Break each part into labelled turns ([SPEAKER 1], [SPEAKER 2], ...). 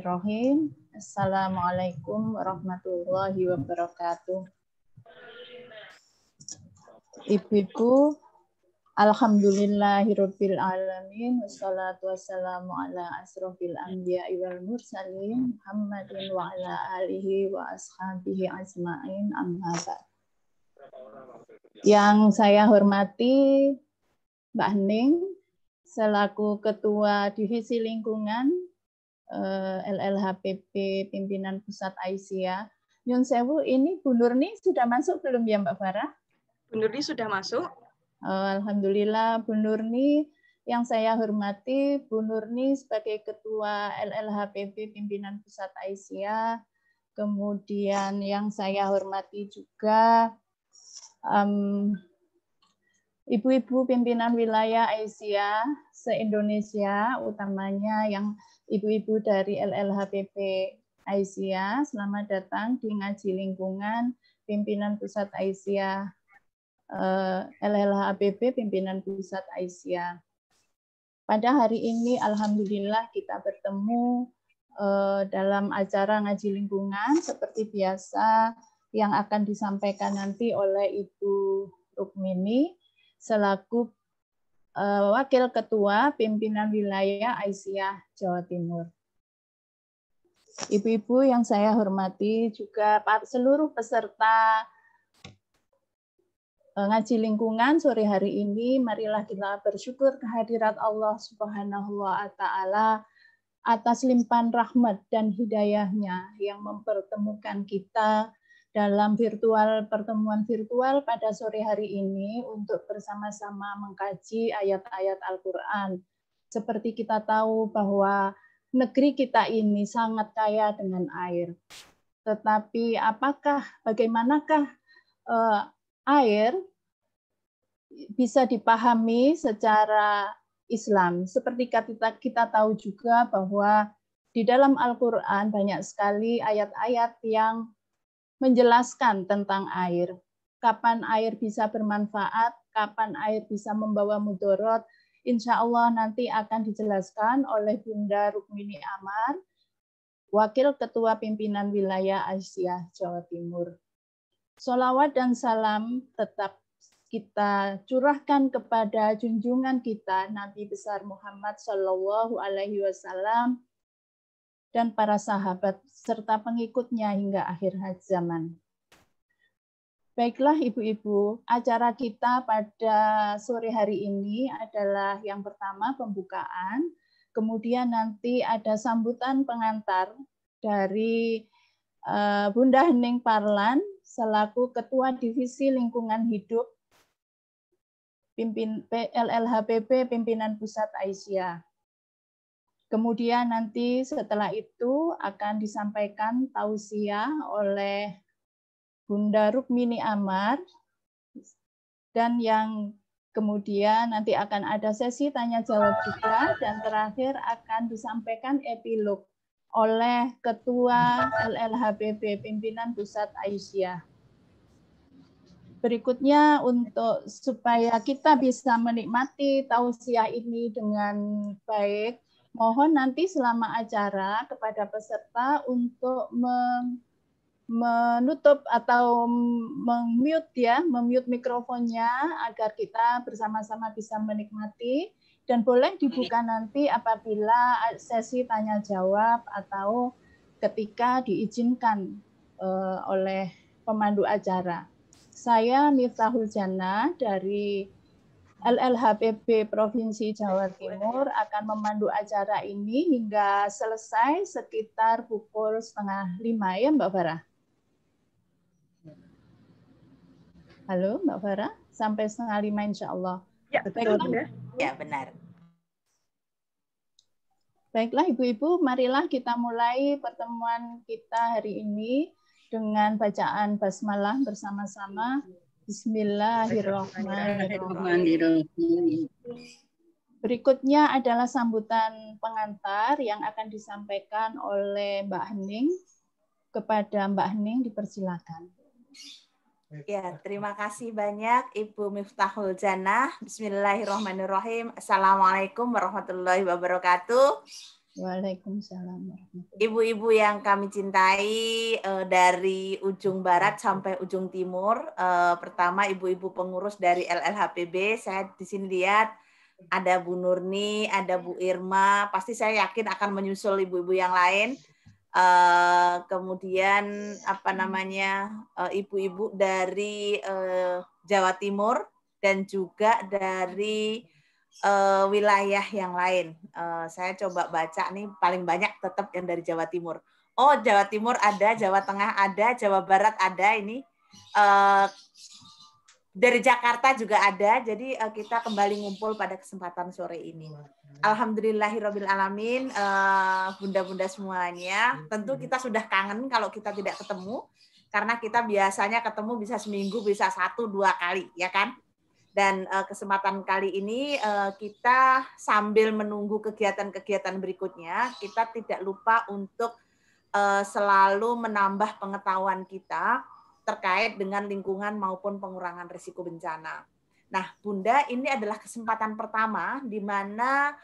[SPEAKER 1] Bismillahirrahmanirrahim. Assalamualaikum warahmatullahi wabarakatuh. Ibu-ibu, alhamdulillahirabbil alamin wassalatu wassalamu ala asrofil anbiya'i wal mursalin Muhammadin wa ala alihi wa ashabihi ajmain amma ba'd. Yang saya hormati Mbak Hening selaku Ketua Divisi Lingkungan LLHPP Pimpinan Pusat Aisyah. Nyun sewu, ini Bu Nurni sudah masuk belum ya Mbak Farah?
[SPEAKER 2] Bu Nurni sudah masuk.
[SPEAKER 1] Alhamdulillah Bu Nurni. Yang saya hormati Bu Nurni sebagai Ketua LLHPP Pimpinan Pusat Aisyah. Kemudian yang saya hormati juga ibu-ibu pimpinan wilayah Aisyah se-Indonesia, utamanya yang ibu-ibu dari LLHPP Aisyah. Selamat datang di Ngaji Lingkungan Pimpinan Pusat Aisyah, LLHPP Pimpinan Pusat Aisyah. Pada hari ini, alhamdulillah kita bertemu dalam acara Ngaji Lingkungan seperti biasa yang akan disampaikan nanti oleh Ibu Rukmini selaku Wakil Ketua Pimpinan Wilayah Aisyah Jawa Timur. Ibu-ibu yang saya hormati juga seluruh peserta Ngaji Lingkungan sore hari ini, marilah kita bersyukur kehadirat Allah Subhanahu wa Ta'ala atas limpahan rahmat dan hidayahnya yang mempertemukan kita dalam pertemuan virtual pada sore hari ini untuk bersama-sama mengkaji ayat-ayat Al-Quran. Seperti kita tahu bahwa negeri kita ini sangat kaya dengan air. Tetapi bagaimanakah air bisa dipahami secara Islam? Seperti kita tahu juga bahwa di dalam Al-Quran banyak sekali ayat-ayat yang menjelaskan tentang air. Kapan air bisa bermanfaat, kapan air bisa membawa mudarat. Insya Allah nanti akan dijelaskan oleh Bunda Rukmini Amar, Wakil Ketua Pimpinan Wilayah Aisyah Jawa Timur. Sholawat dan salam tetap kita curahkan kepada junjungan kita Nabi besar Muhammad Shallallahu Alaihi Wasallam dan para sahabat serta pengikutnya hingga akhir zaman. Baiklah ibu-ibu, acara kita pada sore hari ini adalah yang pertama pembukaan, kemudian nanti ada sambutan pengantar dari Bunda Hening Parlan selaku Ketua Divisi Lingkungan Hidup LLHPP Pimpinan Pusat Aisyah. Kemudian nanti setelah itu akan disampaikan tausiah oleh Bunda Rukmini Amar, dan yang kemudian nanti akan ada sesi tanya jawab juga, dan terakhir akan disampaikan epilog oleh Ketua LLHPP Pimpinan Pusat Aisyah. Berikutnya untuk supaya kita bisa menikmati tausiah ini dengan baik, mohon nanti selama acara kepada peserta untuk menutup atau memute mikrofonnya agar kita bersama-sama bisa menikmati, dan boleh dibuka nanti apabila sesi tanya jawab atau ketika diizinkan oleh pemandu acara. Saya Miftahul Jannah dari LLHPP Provinsi Jawa Timur akan memandu acara ini hingga selesai sekitar pukul 4:30 ya Mbak Farah? Halo Mbak Farah, sampai 4:30 insya Allah.
[SPEAKER 2] Ya, betul Bunda.
[SPEAKER 3] Ya, benar.
[SPEAKER 1] Baiklah ibu-ibu, marilah kita mulai pertemuan kita hari ini dengan bacaan basmalah bersama-sama. Bismillahirrahmanirrahim. Berikutnya adalah sambutan pengantar yang akan disampaikan oleh Mbak Hening. Kepada Mbak Hening dipersilakan.
[SPEAKER 3] Ya, terima kasih banyak Ibu Miftahul Jannah. Bismillahirrahmanirrahim. Assalamualaikum warahmatullahi wabarakatuh.
[SPEAKER 1] Waalaikumsalam warahmatullahi.
[SPEAKER 3] Ibu-ibu yang kami cintai dari ujung barat sampai ujung timur. Pertama ibu-ibu pengurus dari LLHPB. Saya di sini lihat ada Bu Nurni, ada Bu Irma. Pasti saya yakin akan menyusul ibu-ibu yang lain. Kemudian ibu-ibu dari Jawa Timur dan juga dari wilayah yang lain. Saya coba baca nih paling banyak tetap yang dari Jawa Timur. Oh, Jawa Timur ada, Jawa Tengah ada, Jawa Barat ada ini. Dari Jakarta juga ada. Jadi kita kembali ngumpul pada kesempatan sore ini. Alhamdulillahirabbil alamin, bunda-bunda semuanya. Tentu kita sudah kangen kalau kita tidak ketemu karena kita biasanya ketemu bisa seminggu, bisa 1-2 kali, ya kan? Dan kesempatan kali ini kita sambil menunggu kegiatan-kegiatan berikutnya, kita tidak lupa untuk selalu menambah pengetahuan kita terkait dengan lingkungan maupun pengurangan risiko bencana. Nah, Bunda, ini adalah kesempatan pertama di mana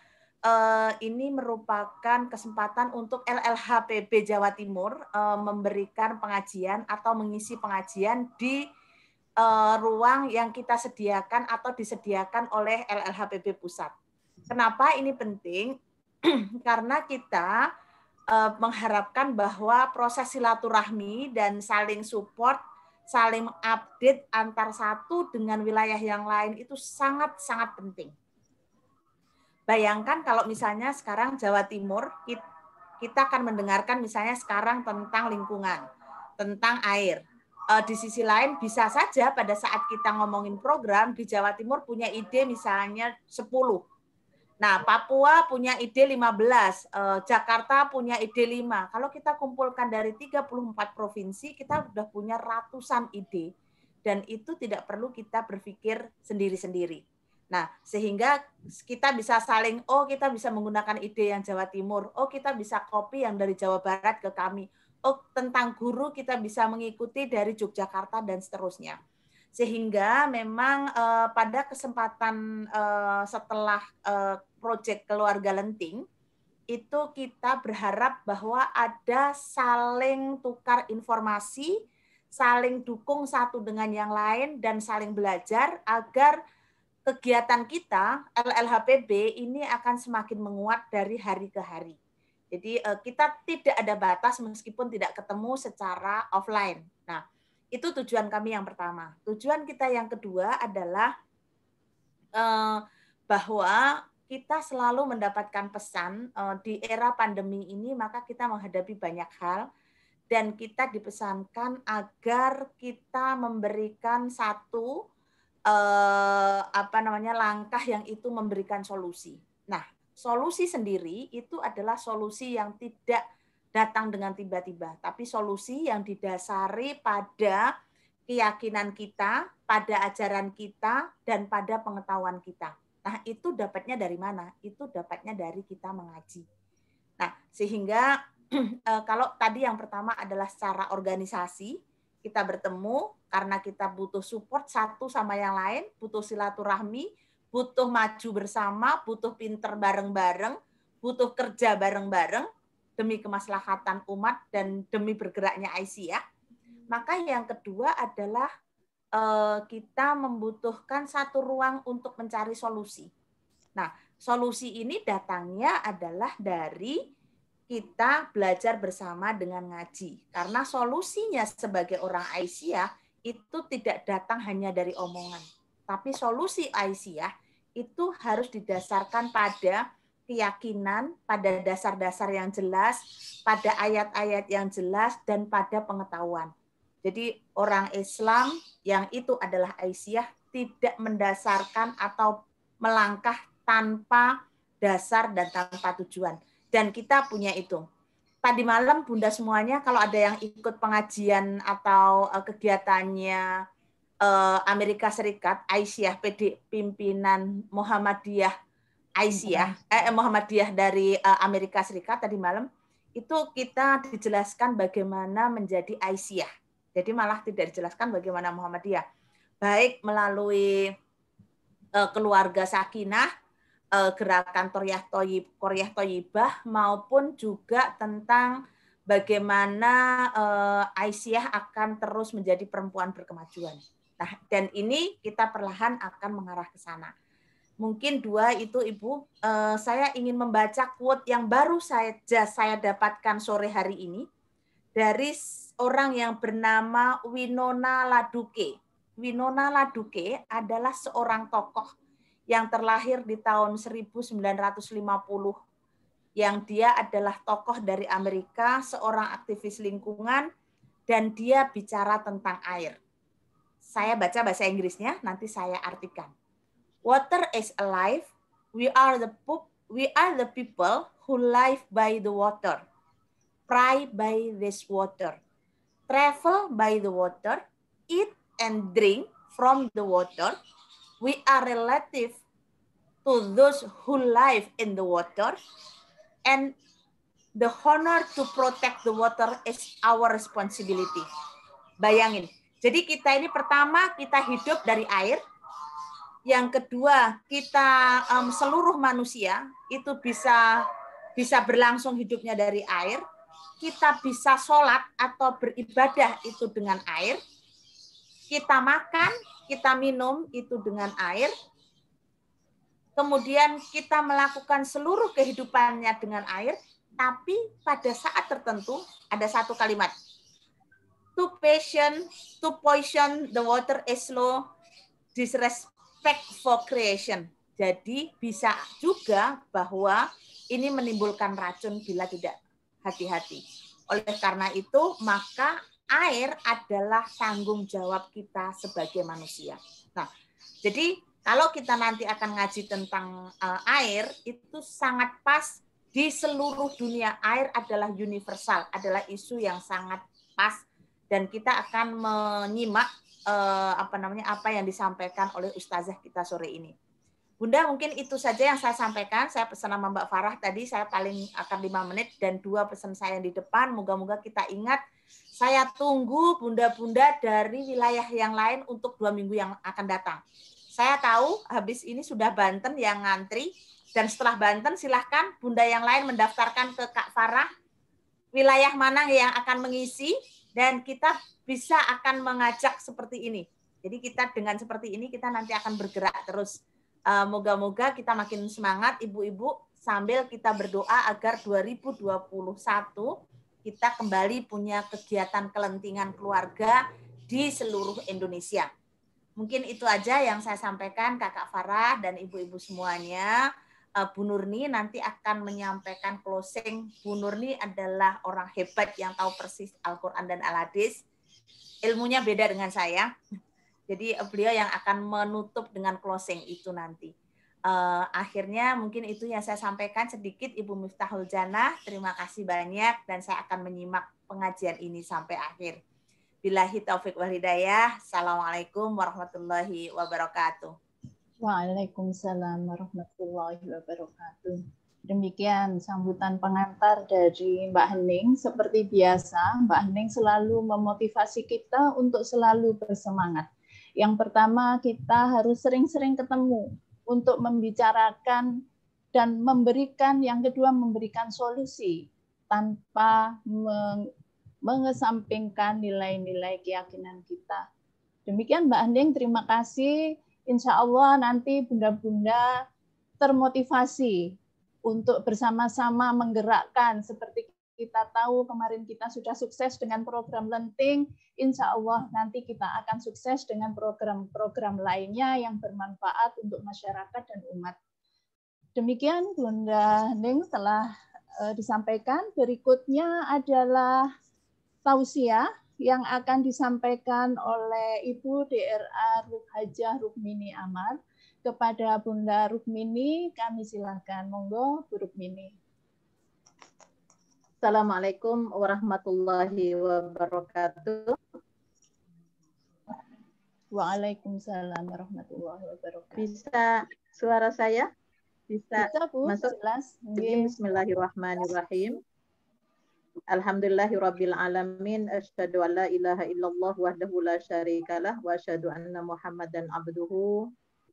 [SPEAKER 3] ini merupakan kesempatan untuk LLHPB Jawa Timur memberikan pengajian atau mengisi pengajian di ruang yang kita sediakan atau disediakan oleh LLHPB Pusat. Kenapa ini penting? Karena kita mengharapkan bahwa proses silaturahmi dan saling support, saling update antar satu dengan wilayah yang lain itu sangat-sangat penting. Bayangkan kalau misalnya sekarang Jawa Timur, kita akan mendengarkan misalnya sekarang tentang lingkungan, tentang air. Di sisi lain bisa saja pada saat kita ngomongin program di Jawa Timur punya ide misalnya 10. Nah, Papua punya ide 15, Jakarta punya ide 5. Kalau kita kumpulkan dari 34 provinsi, kita sudah punya ratusan ide. Dan itu tidak perlu kita berpikir sendiri-sendiri. Nah, sehingga kita bisa saling, oh kita bisa menggunakan ide yang Jawa Timur, oh kita bisa copy yang dari Jawa Barat ke kami, oh tentang guru kita bisa mengikuti dari Yogyakarta dan seterusnya. Sehingga memang pada kesempatan setelah proyek Keluarga Lenting, itu kita berharap bahwa ada saling tukar informasi, saling dukung satu dengan yang lain, dan saling belajar agar kegiatan kita, LLHPB, ini akan semakin menguat dari hari ke hari. Jadi kita tidak ada batas meskipun tidak ketemu secara offline. Nah, itu tujuan kami yang pertama. Tujuan kita yang kedua adalah bahwa kita selalu mendapatkan pesan di era pandemi ini, maka kita menghadapi banyak hal dan kita dipesankan agar kita memberikan satu langkah yang itu memberikan solusi. Nah, solusi sendiri itu adalah solusi yang tidak datang dengan tiba-tiba, tapi solusi yang didasari pada keyakinan kita, pada ajaran kita, dan pada pengetahuan kita. Nah, itu dapatnya dari mana? Itu dapatnya dari kita mengaji. Nah, sehingga kalau tadi yang pertama adalah secara organisasi, kita bertemu karena kita butuh support satu sama yang lain, butuh silaturahmi, butuh maju bersama, butuh pinter bareng-bareng, butuh kerja bareng-bareng demi kemaslahatan umat dan demi bergeraknya Aisyah. Maka yang kedua adalah kita membutuhkan satu ruang untuk mencari solusi. Nah, solusi ini datangnya adalah dari kita belajar bersama dengan ngaji. Karena solusinya sebagai orang Aisyah itu tidak datang hanya dari omongan. Tapi solusi Aisyah itu harus didasarkan pada keyakinan, pada dasar-dasar yang jelas, pada ayat-ayat yang jelas, dan pada pengetahuan. Jadi orang Islam yang itu adalah Aisyah tidak mendasarkan atau melangkah tanpa dasar dan tanpa tujuan. Dan kita punya itu. Tadi malam Bunda semuanya kalau ada yang ikut pengajian atau kegiatannya Amerika Serikat, Aisyah PD pimpinan Muhammadiyah Muhammadiyah dari Amerika Serikat tadi malam, itu kita dijelaskan bagaimana menjadi Aisyah. Jadi malah tidak dijelaskan bagaimana Muhammadiyah. Baik melalui keluarga sakinah, gerakan Qoryah Thayyibah maupun juga tentang bagaimana Aisyah akan terus menjadi perempuan berkemajuan. Nah, dan ini kita perlahan akan mengarah ke sana. Mungkin dua itu Ibu. Saya ingin membaca quote yang baru saya dapatkan sore hari ini dari orang yang bernama Winona LaDuke. Winona LaDuke adalah seorang tokoh yang terlahir di tahun 1950, yang dia adalah tokoh dari Amerika, seorang aktivis lingkungan, dan dia bicara tentang air. Saya baca bahasa Inggrisnya, nanti saya artikan. Water is alive. We are the people who live by the water, pray by this water, travel by the water, eat and drink from the water. We are relative to those who live in the water, and the honor to protect the water is our responsibility. Bayangin, jadi kita ini pertama kita hidup dari air, yang kedua kita seluruh manusia itu bisa berlangsung hidupnya dari air, kita bisa sholat atau beribadah itu dengan air, kita makan, kita minum itu dengan air, kemudian kita melakukan seluruh kehidupannya dengan air, tapi pada saat tertentu ada satu kalimat. To poison the water is slow, disrespect for creation. Jadi bisa juga bahwa ini menimbulkan racun bila tidak hati-hati. Oleh karena itu, maka air adalah tanggung jawab kita sebagai manusia. Nah, jadi kalau kita nanti akan ngaji tentang air, itu sangat pas di seluruh dunia. Air adalah universal, adalah isu yang sangat pas, dan kita akan menyimak apa yang disampaikan oleh ustazah kita sore ini. Bunda, mungkin itu saja yang saya sampaikan. Saya pesan sama Mbak Farah tadi, saya paling akan 5 menit, dan 2 pesan saya di depan. Moga-moga kita ingat. Saya tunggu bunda-bunda dari wilayah yang lain untuk 2 minggu yang akan datang. Saya tahu habis ini sudah Banten yang ngantri, dan setelah Banten silahkan bunda yang lain mendaftarkan ke Kak Farah wilayah mana yang akan mengisi, dan kita bisa akan mengajak seperti ini. Jadi kita dengan seperti ini kita nanti akan bergerak terus. Moga-moga kita makin semangat ibu-ibu, sambil kita berdoa agar 2021 kita kembali punya kegiatan kelentingan keluarga di seluruh Indonesia. Mungkin itu aja yang saya sampaikan Kakak Farah dan ibu-ibu semuanya. Bu Nurni nanti akan menyampaikan closing. Bu Nurni adalah orang hebat yang tahu persis Al-Quran dan Al-Hadis. Ilmunya beda dengan saya. Jadi beliau yang akan menutup dengan closing itu nanti. Akhirnya mungkin itu yang saya sampaikan sedikit Ibu Miftahul Jannah. Terima kasih banyak, dan saya akan menyimak pengajian ini sampai akhir. Billahi taufiq wal hidayah. Assalamualaikum warahmatullahi wabarakatuh.
[SPEAKER 1] Waalaikumsalam warahmatullahi wabarakatuh. Demikian sambutan pengantar dari Mbak Hening. Seperti biasa, Mbak Hening selalu memotivasi kita untuk selalu bersemangat. Yang pertama, kita harus sering-sering ketemu untuk membicarakan dan memberikan, yang kedua memberikan solusi tanpa mengesampingkan nilai-nilai keyakinan kita. Demikian Mbak Hening, terima kasih. Insya Allah nanti bunda-bunda termotivasi untuk bersama-sama menggerakkan. Seperti kita tahu kemarin kita sudah sukses dengan program Lenting, insya Allah nanti kita akan sukses dengan program-program lainnya yang bermanfaat untuk masyarakat dan umat. Demikian Bunda Hening telah disampaikan. Berikutnya adalah tausiah yang akan disampaikan oleh Ibu DRA Hajah Rukmini Amar. Kepada Bunda Rukmini, kami silakan. Monggo, Bu Rukmini.
[SPEAKER 4] Assalamualaikum warahmatullahi wabarakatuh.
[SPEAKER 1] Waalaikumsalam warahmatullahi wabarakatuh.
[SPEAKER 4] Bisa suara saya? Bisa
[SPEAKER 1] Bu,
[SPEAKER 4] masuk?
[SPEAKER 1] Jelas.
[SPEAKER 4] Bismillahirrahmanirrahim. Alhamdulillahirabbil alamin, asyhadu an la ilaha illallah wahdahu la syarikalah wa asyhadu anna Muhammadan abduhu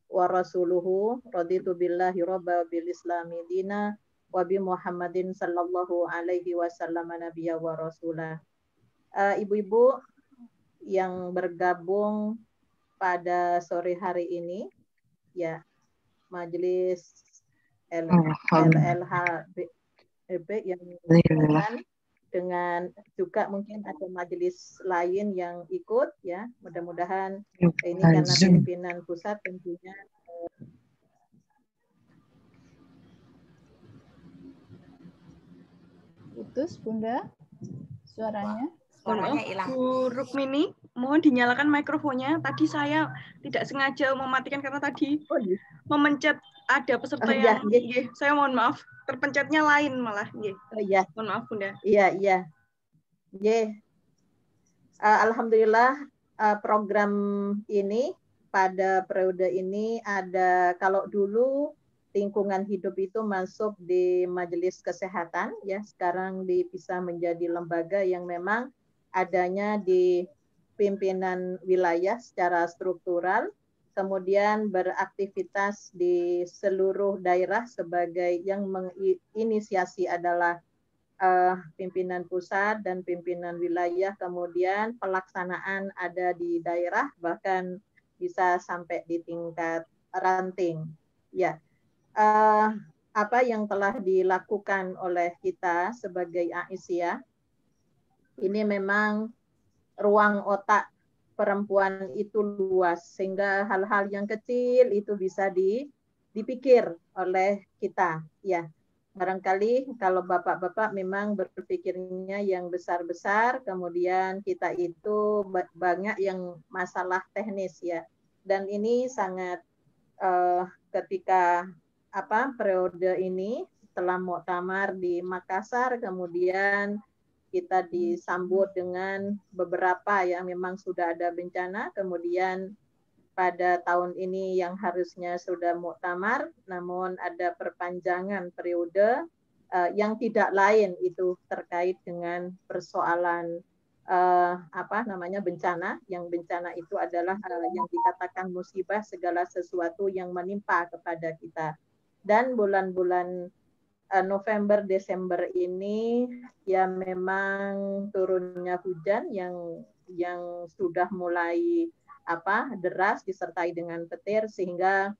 [SPEAKER 4] wa rasuluhu raditu billahi robba bil islami dina wa bi Muhammadin sallallahu alaihi wasallam nabiyya wa rasulah. Ibu-ibu yang bergabung pada sore hari ini, ya, majelis LLHB yang berkaitan dengan juga mungkin ada majelis lain yang ikut, ya, mudah-mudahan ini karena pimpinan pusat tentunya
[SPEAKER 1] Putus, Bunda, suaranya.
[SPEAKER 3] Suaranya hilang.
[SPEAKER 2] Bu Rukmini, mohon dinyalakan mikrofonnya. Tadi saya tidak sengaja mematikan karena tadi memencet ada peserta yang, saya mohon maaf, terpencetnya lain malah. Mohon maaf, Bunda.
[SPEAKER 4] Iya. Alhamdulillah program ini pada periode ini ada, kalau dulu lingkungan hidup itu masuk di majelis kesehatan, ya, sekarang dipisah menjadi lembaga yang memang adanya di pimpinan wilayah secara struktural, kemudian beraktivitas di seluruh daerah sebagai yang menginisiasi adalah pimpinan pusat dan pimpinan wilayah, kemudian pelaksanaan ada di daerah, bahkan bisa sampai di tingkat ranting. Ya, apa yang telah dilakukan oleh kita sebagai Aisyah, ini memang ruang otak perempuan itu luas, sehingga hal-hal yang kecil itu bisa dipikir oleh kita. Ya, barangkali kalau bapak-bapak memang berpikirnya yang besar-besar, kemudian kita itu banyak yang masalah teknis, ya. Dan ini sangat ketika periode ini setelah muktamar di Makassar, kemudian kita disambut dengan beberapa yang memang sudah ada bencana, kemudian pada tahun ini yang harusnya sudah muktamar, namun ada perpanjangan periode yang tidak lain itu terkait dengan persoalan bencana. Yang bencana itu adalah yang dikatakan musibah, segala sesuatu yang menimpa kepada kita. Dan bulan-bulan November, Desember ini ya memang turunnya hujan yang sudah mulai deras disertai dengan petir, sehingga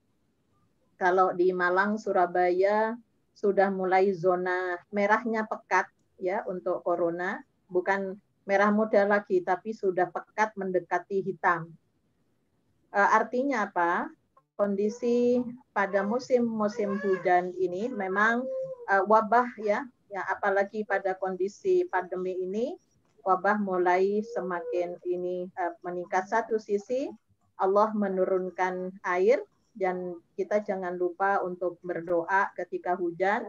[SPEAKER 4] kalau di Malang, Surabaya sudah mulai zona merahnya pekat, ya, untuk corona, bukan merah muda lagi tapi sudah pekat mendekati hitam. Artinya apa? Kondisi pada musim hujan ini memang wabah, ya, apalagi pada kondisi pandemi ini wabah mulai semakin ini meningkat. Satu sisi Allah menurunkan air, dan kita jangan lupa untuk berdoa ketika hujan.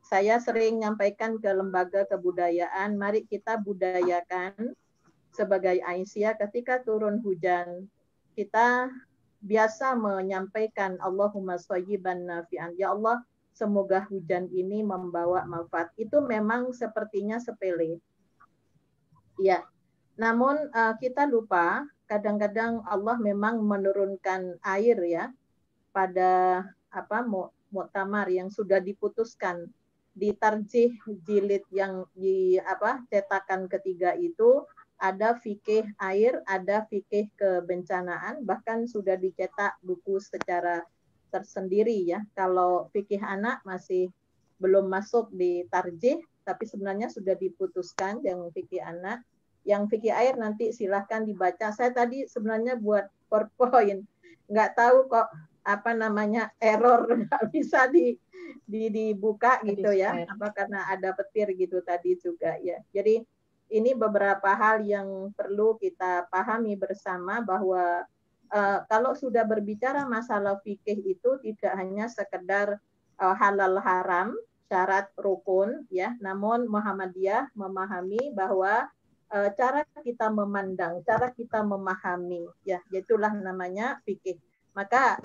[SPEAKER 4] Saya sering nyampaikan ke lembaga kebudayaan, mari kita budayakan sebagai Aisyah ketika turun hujan kita biasa menyampaikan Allahumma shayyiban nafi'an. Ya Allah, semoga hujan ini membawa manfaat. Itu memang sepertinya sepele. Ya. Namun kita lupa kadang-kadang Allah memang menurunkan air, ya, pada muktamar yang sudah diputuskan di tarjih jilid yang di cetakan ketiga itu ada fikih air, ada fikih kebencanaan, bahkan sudah dicetak buku secara tersendiri, ya. Kalau fikih anak masih belum masuk di tarjih, tapi sebenarnya sudah diputuskan yang fikih anak. Yang fikih air nanti silahkan dibaca. Saya tadi sebenarnya buat PowerPoint, nggak tahu kok error, nggak bisa dibuka gitu, ya. Karena ada petir gitu tadi juga, ya. Jadi ini beberapa hal yang perlu kita pahami bersama, bahwa kalau sudah berbicara masalah fikih itu tidak hanya sekedar halal haram, syarat rukun, ya, namun Muhammadiyah memahami bahwa cara kita memandang, cara kita memahami, ya, itulah namanya fikih. Maka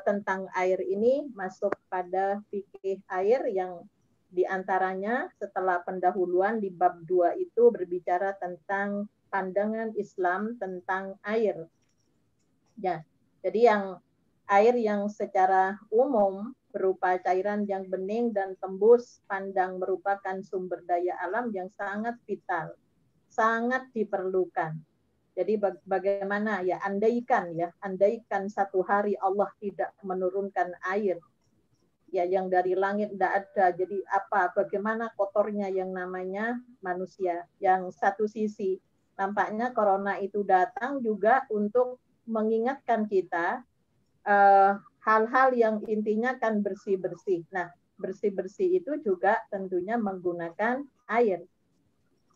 [SPEAKER 4] tentang air ini masuk pada fikih air yang diantaranya setelah pendahuluan di bab 2 itu berbicara tentang pandangan Islam tentang air. Ya, jadi yang air yang secara umum berupa cairan yang bening dan tembus pandang merupakan sumber daya alam yang sangat vital, sangat diperlukan. Jadi bagaimana ya, andaikan satu hari Allah tidak menurunkan air ya yang dari langit tidak ada, jadi bagaimana kotornya yang namanya manusia. Yang satu sisi nampaknya corona itu datang juga untuk mengingatkan kita hal-hal yang intinya kan bersih-bersih. Nah, bersih-bersih itu juga tentunya menggunakan air.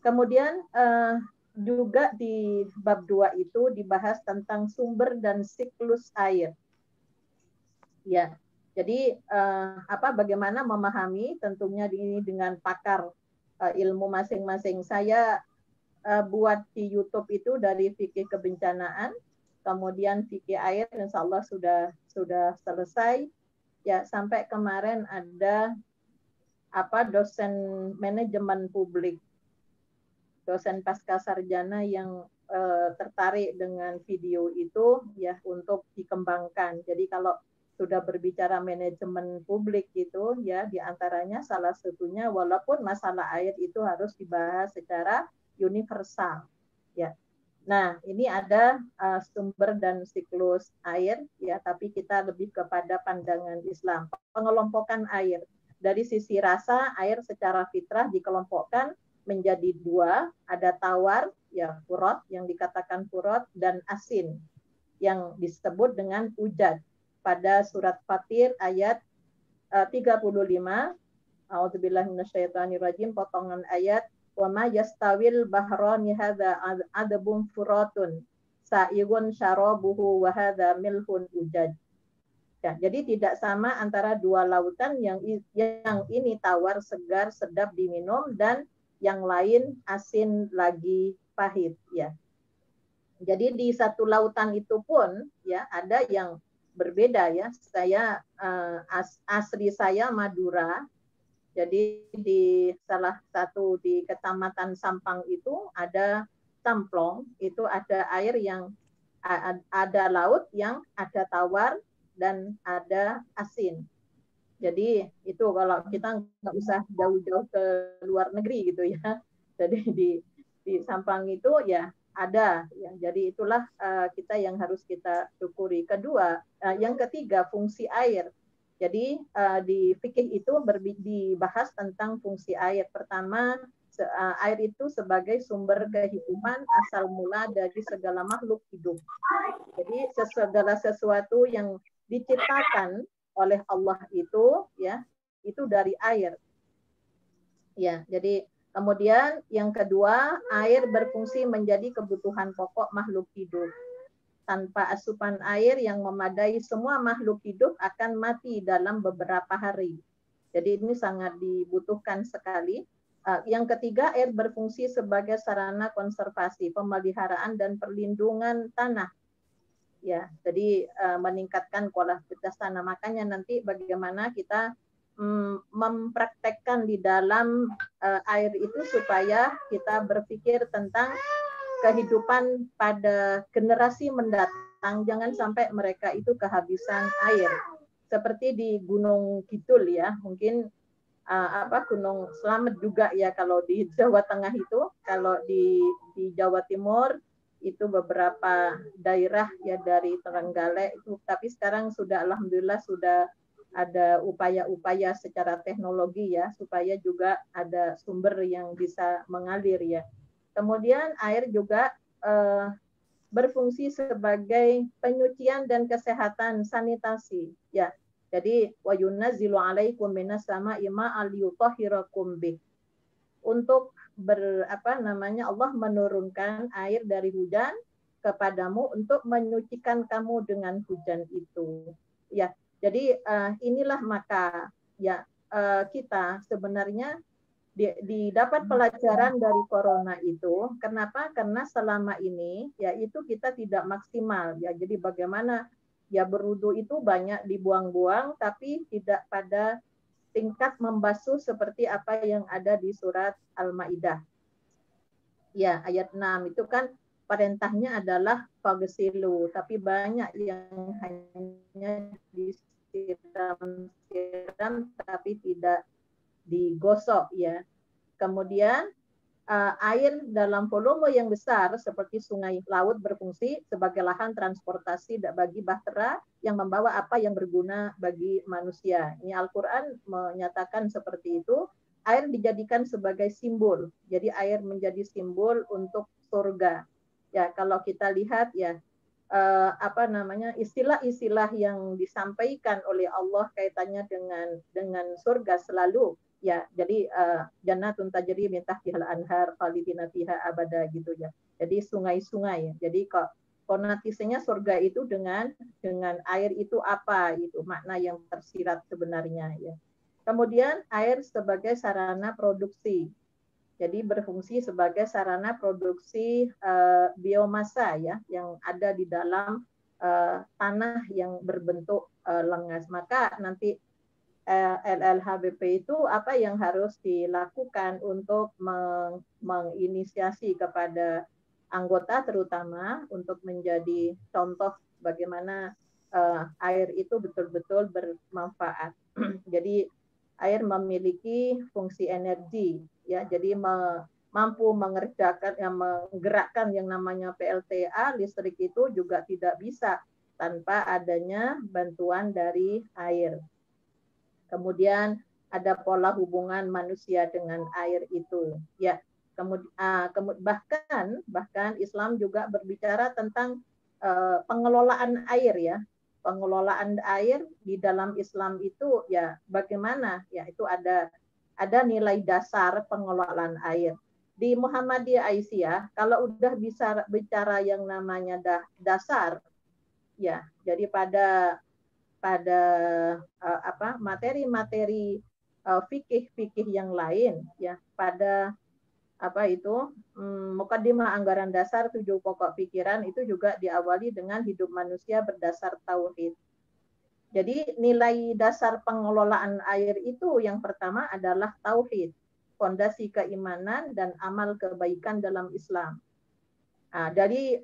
[SPEAKER 4] Kemudian juga di bab 2 itu dibahas tentang sumber dan siklus air. Ya, jadi bagaimana memahami, tentunya ini dengan pakar ilmu masing-masing. Saya buat di YouTube itu dari fikih kebencanaan, kemudian fikih air, insya Allah sudah selesai. Ya, sampai kemarin ada dosen manajemen publik, dosen pasca sarjana yang tertarik dengan video itu ya untuk dikembangkan. Jadi kalau sudah berbicara manajemen publik itu ya diantaranya salah satunya, walaupun masalah air itu harus dibahas secara universal ya. Nah, ini ada sumber dan siklus air ya, tapi kita lebih kepada pandangan Islam. Pengelompokan air dari sisi rasa, air secara fitrah dikelompokkan menjadi 2, ada tawar ya, furat yang dikatakan furat, dan asin yang disebut dengan ujad. Pada surat Fatir ayat 35, a'udzubillahi minasyaitonirrajim, potongan ayat, wa ma yastawil bahrani hadza adabun furatun sa'igun syarabuhu wa hadza milhun ujad. Ya, jadi tidak sama antara dua lautan, yang ini tawar segar sedap diminum dan yang lain asin lagi pahit ya. Jadi di satu lautan itu pun ya ada yang berbeda ya. Saya asli saya Madura. Jadi di salah satu di Kecamatan Sampang itu ada Camplong, itu ada air yang ada laut yang ada tawar dan ada asin. Jadi itu kalau kita nggak usah jauh-jauh ke luar negeri gitu ya. Jadi di Sampang itu ya ada ya. Jadi itulah kita yang harus kita syukuri. Kedua, yang ketiga, fungsi air. Jadi di fikih itu dibahas tentang fungsi air. Pertama, air itu sebagai sumber kehidupan asal mula dari segala makhluk hidup. Jadi segala sesuatu yang diciptakan oleh Allah itu ya itu dari air. Ya, jadi kemudian yang kedua, air berfungsi menjadi kebutuhan pokok makhluk hidup. Tanpa asupan air yang memadai, semua makhluk hidup akan mati dalam beberapa hari. Jadi ini sangat dibutuhkan sekali. Yang ketiga, air berfungsi sebagai sarana konservasi, pemeliharaan dan perlindungan tanah. Ya, jadi meningkatkan kualitas tanah. Makanya nanti bagaimana kita mempraktekkan di dalam air itu supaya kita berpikir tentang kehidupan pada generasi mendatang, jangan sampai mereka itu kehabisan air. Seperti di Gunung Kidul ya, mungkin Gunung Slamet juga ya kalau di Jawa Tengah itu, kalau di Jawa Timur itu beberapa daerah ya dari Trenggalek itu, tapi sekarang sudah alhamdulillah sudah ada upaya-upaya secara teknologi ya supaya juga ada sumber yang bisa mengalir ya. Kemudian air juga berfungsi sebagai penyucian dan kesehatan, sanitasi ya. Jadi wa yunazzilu 'alaikum minas sama'i ma'an liyutahhirakum bih. Untuk Allah menurunkan air dari hujan kepadamu untuk menyucikan kamu dengan hujan itu. Ya, jadi inilah maka ya kita sebenarnya didapat pelajaran dari corona itu. Kenapa? Karena selama ini ya itu kita tidak maksimal ya. Jadi bagaimana ya berwudu itu banyak dibuang-buang tapi tidak pada tingkat membasuh seperti apa yang ada di surat Al-Maidah. Ya, ayat 6 itu kan perintahnya adalah fagsilu, tapi banyak yang hanya disiram tapi tidak digosok ya. Kemudian air dalam volume yang besar seperti sungai laut berfungsi sebagai lahan transportasi bagi bahtera yang membawa apa yang berguna bagi manusia. Ini Al-Quran menyatakan seperti itu. Air dijadikan sebagai simbol. Jadi air menjadi simbol untuk surga. Ya, kalau kita lihat ya istilah-istilah yang disampaikan oleh Allah kaitannya dengan surga selalu ya. Jadi jannatun tajri min tahtihal anhar khalidina fiha abada gitu ya. Jadi sungai-sungai ya. Jadi konotasisinya surga itu dengan air itu apa itu makna yang tersirat sebenarnya ya. Kemudian air sebagai sarana produksi. Jadi berfungsi sebagai sarana produksi biomasa ya yang ada di dalam tanah yang berbentuk lengas. Maka nanti LLHBP itu apa yang harus dilakukan untuk menginisiasi kepada anggota terutama untuk menjadi contoh bagaimana air itu betul-betul bermanfaat. Jadi air memiliki fungsi energi ya, jadi mampu mengerjakan menggerakkan yang namanya PLTA listrik itu juga tidak bisa tanpa adanya bantuan dari air. Kemudian ada pola hubungan manusia dengan air itu ya. Bahkan Islam juga berbicara tentang pengelolaan air ya. Pengelolaan air di dalam Islam itu ya bagaimana ya, itu ada nilai dasar pengelolaan air. Di Muhammadiyah Aisyah kalau udah bisa bicara yang namanya dasar ya, jadi pada materi-materi fikih yang lain ya, pada Mukaddimah Anggaran Dasar 7 Pokok Pikiran itu juga diawali dengan hidup manusia berdasar tauhid. Jadi nilai dasar pengelolaan air itu yang pertama adalah tauhid, fondasi keimanan dan amal kebaikan dalam Islam. Nah, dari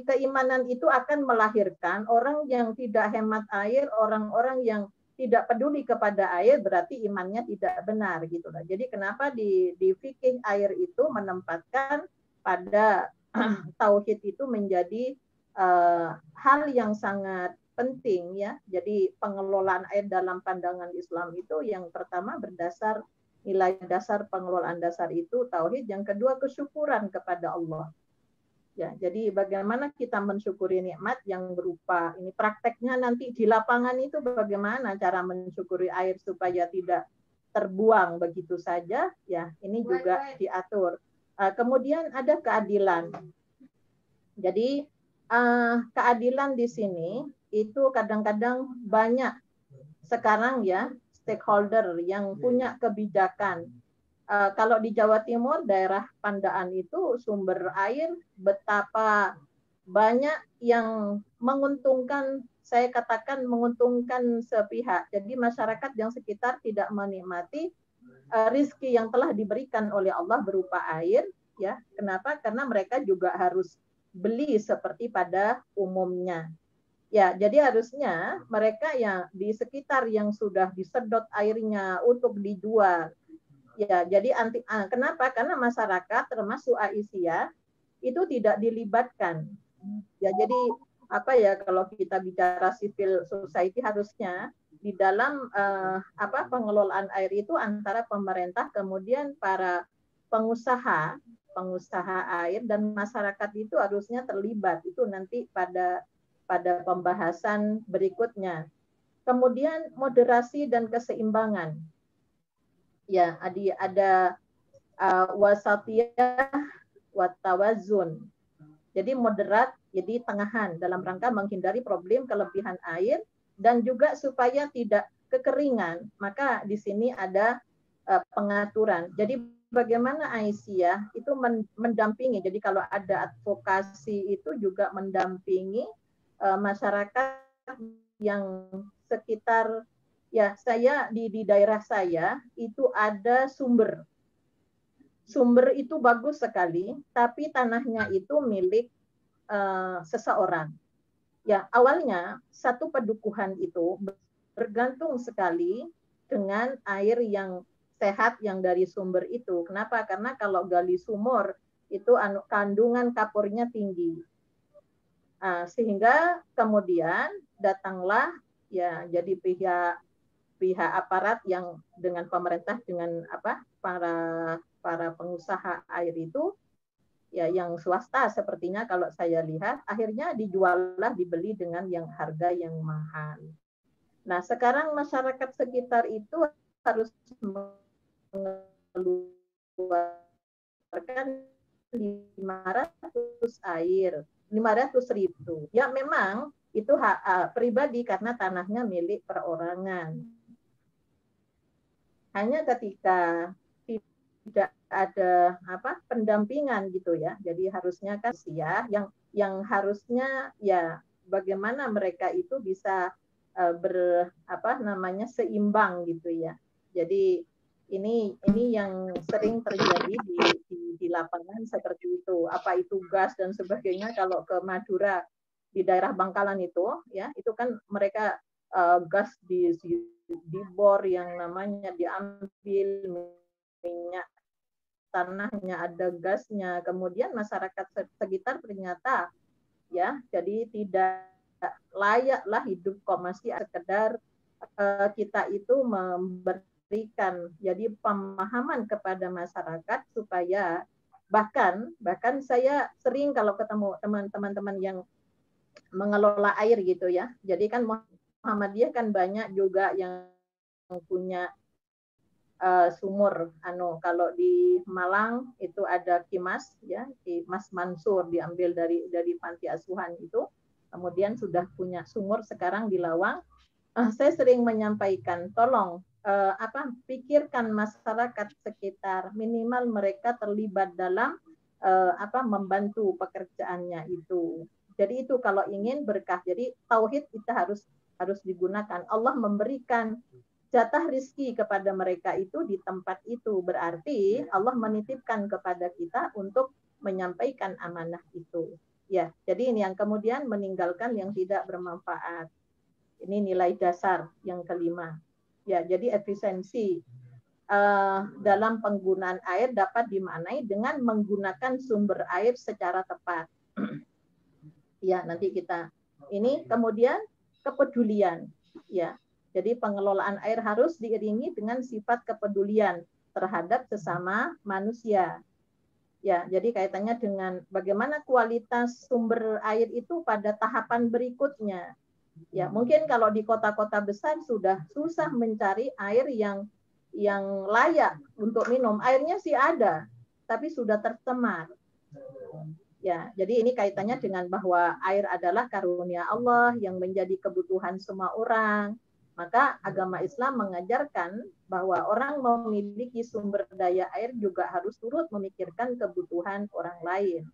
[SPEAKER 4] keimanan itu akan melahirkan orang yang tidak hemat air, orang-orang yang tidak peduli kepada air, berarti imannya tidak benar gitu lah. Jadi kenapa di fikih air itu menempatkan pada tauhid itu menjadi hal yang sangat penting ya. Jadi pengelolaan air dalam pandangan Islam itu yang pertama berdasar nilai dasar pengelolaan dasar itu tauhid, yang kedua kesyukuran kepada Allah. Ya, jadi bagaimana kita mensyukuri nikmat yang berupa ini, prakteknya nanti di lapangan itu bagaimana cara mensyukuri air supaya tidak terbuang begitu saja ya, ini juga diatur. Kemudian ada keadilan. Jadi keadilan di sini itu kadang-kadang banyak sekarang ya stakeholder yang punya kebijakan. Kalau di Jawa Timur, daerah Pandaan itu sumber air betapa banyak yang menguntungkan, saya katakan menguntungkan sepihak. Jadi masyarakat yang sekitar tidak menikmati rizki yang telah diberikan oleh Allah berupa air. Ya, kenapa? Karena mereka juga harus beli seperti pada umumnya. Ya, jadi harusnya mereka yang di sekitar yang sudah disedot airnya untuk dijual. Ya, jadi kenapa? Karena masyarakat termasuk Aisyah itu tidak dilibatkan. Ya, jadi kalau kita bicara civil society harusnya di dalam pengelolaan air itu antara pemerintah kemudian para pengusaha air dan masyarakat itu harusnya terlibat. Itu nanti pada pembahasan berikutnya. Kemudian moderasi dan keseimbangan. Ya, ada wasatiyah watawazun. Jadi moderat, jadi tengahan dalam rangka menghindari problem kelebihan air dan juga supaya tidak kekeringan. Maka di sini ada pengaturan. Jadi bagaimana Aisyah itu mendampingi. Jadi kalau ada advokasi itu juga mendampingi masyarakat yang sekitar. Ya, saya di daerah saya itu ada sumber. Sumber itu bagus sekali, tapi tanahnya itu milik seseorang. Ya, awalnya satu pedukuhan itu bergantung sekali dengan air yang sehat yang dari sumber itu. Kenapa? Karena kalau gali sumur itu kandungan kapurnya tinggi. Sehingga kemudian datanglah ya jadi pihak aparat yang dengan pemerintah dengan para pengusaha air itu ya yang swasta sepertinya kalau saya lihat akhirnya dijuallah dibeli dengan yang harga yang mahal. Nah, sekarang masyarakat sekitar itu harus mengeluarkan 500.000. Ya memang itu hak pribadi karena tanahnya milik perorangan. Hanya ketika tidak ada pendampingan gitu ya. Jadi harusnya kan ya yang harusnya ya bagaimana mereka itu bisa seimbang gitu ya. Jadi ini yang sering terjadi di lapangan seperti itu. Apa itu gas dan sebagainya kalau ke Madura di daerah Bangkalan itu ya, itu kan mereka gas di bor yang namanya diambil minyak tanahnya ada gasnya. Kemudian masyarakat sekitar ternyata ya jadi tidak layaklah hidup kok masih sekedar kita itu memberikan jadi pemahaman kepada masyarakat supaya bahkan saya sering kalau ketemu teman-teman yang mengelola air gitu ya. Jadi kan Muhammadiyah kan banyak juga yang punya sumur kalau di Malang itu ada Kimas ya, Mas Mansur diambil dari panti asuhan itu, kemudian sudah punya sumur sekarang di Lawang. Saya sering menyampaikan tolong pikirkan masyarakat sekitar, minimal mereka terlibat dalam membantu pekerjaannya itu. Jadi itu kalau ingin berkah, jadi tauhid kita harus digunakan. Allah memberikan jatah rizki kepada mereka itu di tempat itu, berarti Allah menitipkan kepada kita untuk menyampaikan amanah itu. Ya, jadi ini yang kemudian meninggalkan yang tidak bermanfaat. Ini nilai dasar yang kelima. Ya, jadi efisiensi dalam penggunaan air dapat dimaknai dengan menggunakan sumber air secara tepat. Ya, nanti kita ini kemudian kepedulian. Ya, jadi pengelolaan air harus diiringi dengan sifat kepedulian terhadap sesama manusia. Ya, jadi kaitannya dengan bagaimana kualitas sumber air itu pada tahapan berikutnya. Ya, mungkin kalau di kota-kota besar sudah susah mencari air yang layak untuk minum. Airnya sih ada, tapi sudah tercemar. Ya, jadi ini kaitannya dengan bahwa air adalah karunia Allah yang menjadi kebutuhan semua orang. Maka agama Islam mengajarkan bahwa orang memiliki sumber daya air juga harus turut memikirkan kebutuhan orang lain.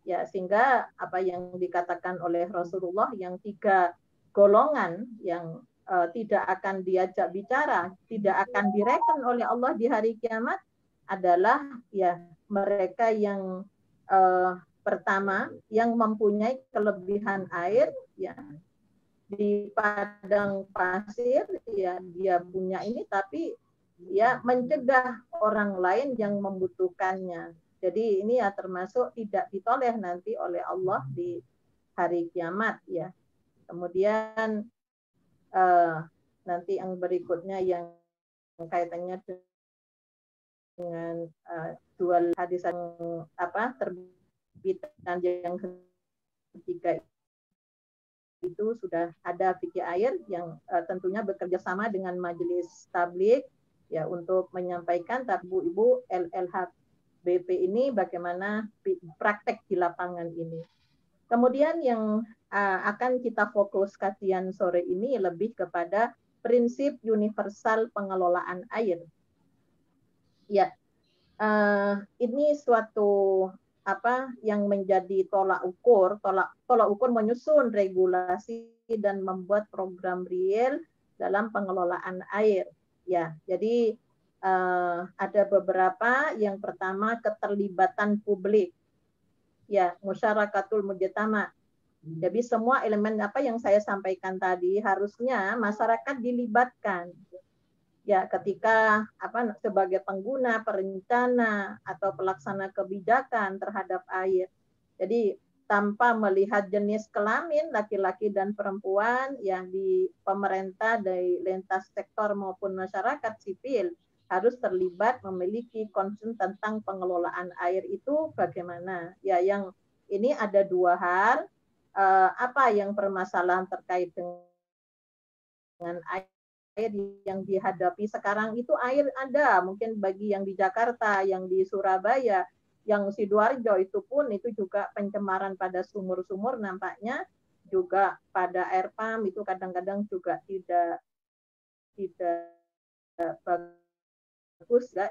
[SPEAKER 4] Ya, sehingga apa yang dikatakan oleh Rasulullah yang 3 golongan yang tidak akan diajak bicara, tidak akan direken oleh Allah di hari kiamat adalah ya mereka yang pertama yang mempunyai kelebihan air ya di padang pasir ya dia punya ini tapi ya mencegah orang lain yang membutuhkannya. Jadi ini ya termasuk tidak ditoleh nanti oleh Allah di hari kiamat ya. Kemudian nanti yang berikutnya yang kaitannya dengan dual hadis yang terbitan yang ketiga itu sudah ada fikih air yang tentunya bekerja sama dengan majelis tabligh ya untuk menyampaikan ibu-ibu LLHBP ini bagaimana praktek di lapangan ini. Kemudian yang akan kita fokus kajian sore ini lebih kepada prinsip universal pengelolaan air. Ya, ini suatu yang menjadi tolak ukur menyusun regulasi dan membuat program real dalam pengelolaan air. Ya, jadi ada beberapa. Yang pertama keterlibatan publik. ya musyarakatul mujtama. Jadi semua elemen apa yang saya sampaikan tadi harusnya masyarakat dilibatkan. Ya, ketika sebagai pengguna, perencana atau pelaksana kebijakan terhadap air. Jadi tanpa melihat jenis kelamin laki-laki dan perempuan yang di pemerintah dari lintas sektor maupun masyarakat sipil harus terlibat memiliki concern tentang pengelolaan air itu bagaimana. Ya, yang ini ada dua hal. Apa yang permasalahan terkait dengan air yang dihadapi sekarang itu air ada mungkin bagi yang di Jakarta, yang di Surabaya, yang Sidoarjo itu pun itu juga pencemaran pada sumur-sumur nampaknya juga pada air pump itu kadang-kadang juga tidak bagus ya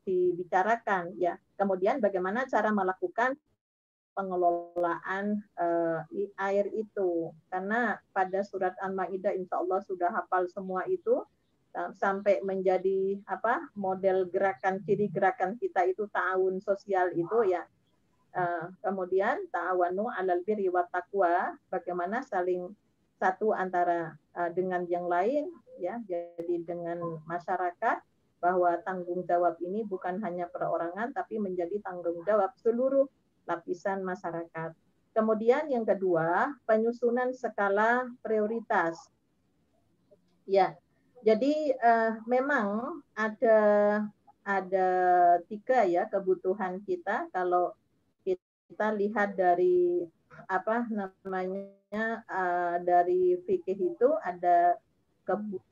[SPEAKER 4] dibicarakan ya. Kemudian bagaimana cara melakukan pengelolaan air itu, karena pada surat Al-Maidah insya Allah sudah hafal semua itu sampai menjadi model gerakan ciri gerakan kita itu ta'awun sosial itu ya. Kemudian ta'awanu 'alal birri wat taqwa, bagaimana saling satu antara dengan yang lain ya, jadi dengan masyarakat bahwa tanggung jawab ini bukan hanya perorangan tapi menjadi tanggung jawab seluruh lapisan masyarakat. Kemudian yang kedua, penyusunan skala prioritas. Ya, jadi memang ada 3 ya kebutuhan kita kalau kita lihat dari dari fikih itu ada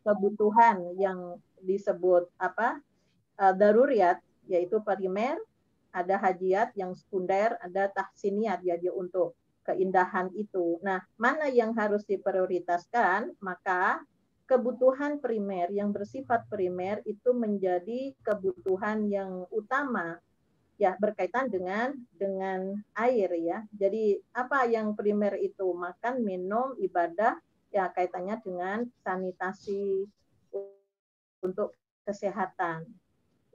[SPEAKER 4] kebutuhan yang disebut daruriyat yaitu primer, ada hajiat yang sekunder, ada tahsiniat ya dia untuk keindahan itu. Nah, mana yang harus diprioritaskan? Maka kebutuhan primer yang bersifat primer itu menjadi kebutuhan yang utama ya berkaitan dengan air ya. Jadi apa yang primer itu? Makan, minum, ibadah ya kaitannya dengan sanitasi untuk kesehatan.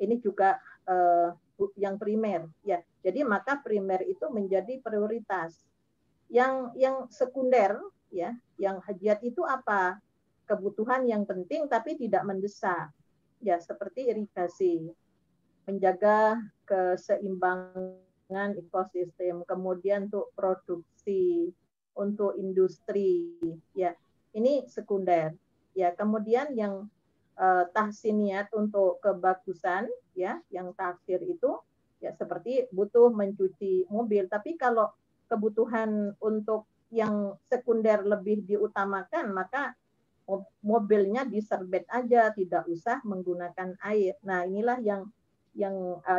[SPEAKER 4] Ini juga yang primer ya. Jadi maka primer itu menjadi prioritas. Yang sekunder ya, yang hajiat itu apa? Kebutuhan yang penting tapi tidak mendesak. Ya, seperti irigasi, menjaga keseimbangan ekosistem, kemudian untuk produksi, untuk industri ya. Ini sekunder. Ya, kemudian yang tahsiniat untuk kebagusan ya, yang taksir itu ya seperti butuh mencuci mobil, tapi kalau kebutuhan untuk yang sekunder lebih diutamakan maka mobilnya diserbet aja, tidak usah menggunakan air. Nah, inilah yang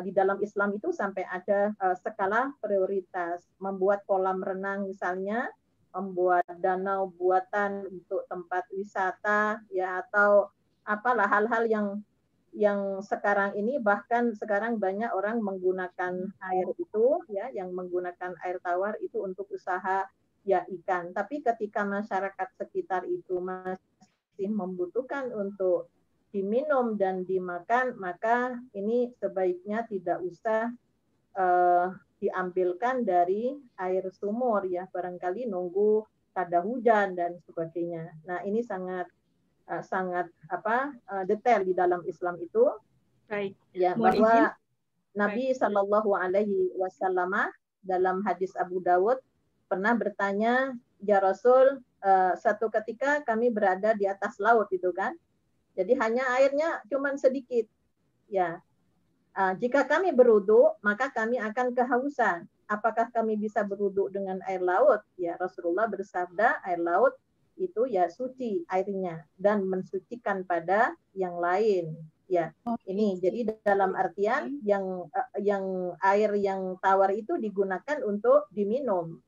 [SPEAKER 4] di dalam Islam itu sampai ada skala prioritas, membuat kolam renang misalnya, membuat danau buatan untuk tempat wisata ya, atau apalah hal-hal yang sekarang ini bahkan sekarang banyak orang menggunakan air itu ya, yang menggunakan air tawar itu untuk usaha ya ikan. Tapi ketika masyarakat sekitar itu masih membutuhkan untuk diminum dan dimakan, maka ini sebaiknya tidak usah diambilkan dari air sumur ya, barangkali nunggu tada hujan dan sebagainya. Nah, ini sangat detail di dalam Islam itu.
[SPEAKER 2] Baik.
[SPEAKER 4] Ya, bahwa Nabi Shallallahu Alaihi Wasallam dalam hadis Abu Dawud pernah bertanya, ya Rasul, satu ketika kami berada di atas laut itu kan, jadi hanya airnya cuma sedikit. Ya, jika kami berwudu maka kami akan kehausan. Apakah kami bisa berwudu dengan air laut? Ya, Rasulullah bersabda, air laut itu ya suci airnya dan mensucikan pada yang lain ya. Ini jadi dalam artian yang air yang tawar itu digunakan untuk diminum,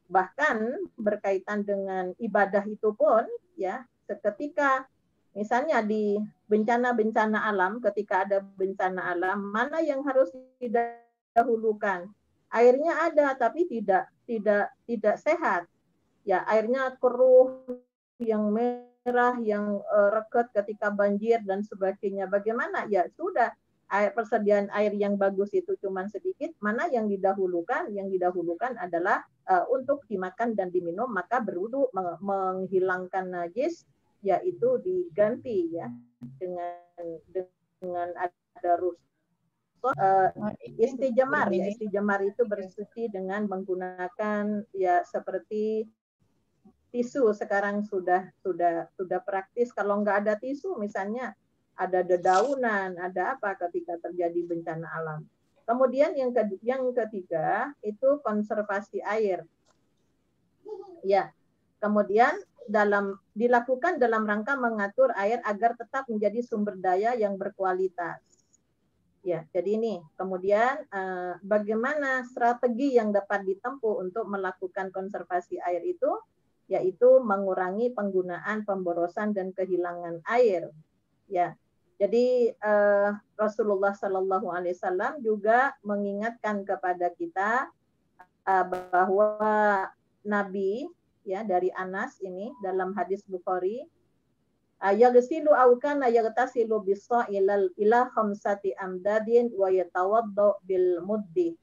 [SPEAKER 4] bahkan berkaitan dengan ibadah itu pun ya, ketika misalnya di bencana-bencana alam, ketika ada bencana alam, mana yang harus didahulukan? Airnya ada tapi tidak sehat. Ya, airnya keruh, yang merah, yang reget ketika banjir dan sebagainya. Bagaimana? Ya sudah, persediaan air yang bagus itu cuma sedikit, mana yang didahulukan? Yang didahulukan adalah untuk dimakan dan diminum, maka berwudu menghilangkan najis, yaitu diganti ya dengan ada istijmar ya. Istijmar itu bersuci dengan menggunakan ya seperti tisu. Sekarang sudah praktis. Kalau nggak ada tisu, misalnya ada dedaunan, ada apa ketika terjadi bencana alam. Kemudian yang ketiga itu konservasi air. Ya. Kemudian dilakukan dalam rangka mengatur air agar tetap menjadi sumber daya yang berkualitas. Ya, jadi ini. Kemudian bagaimana strategi yang dapat ditempuh untuk melakukan konservasi air itu, yaitu mengurangi penggunaan, pemborosan dan kehilangan air. Ya. Jadi Rasulullah Shallallahu Alaihi Wasallam juga mengingatkan kepada kita bahwa Nabi ya dari Anas ini dalam hadis Bukhari, yaghsilu aw kana yaghtasilu bis-sa'ilal ila khamsati amdadin wa yatawaddo bil muddi,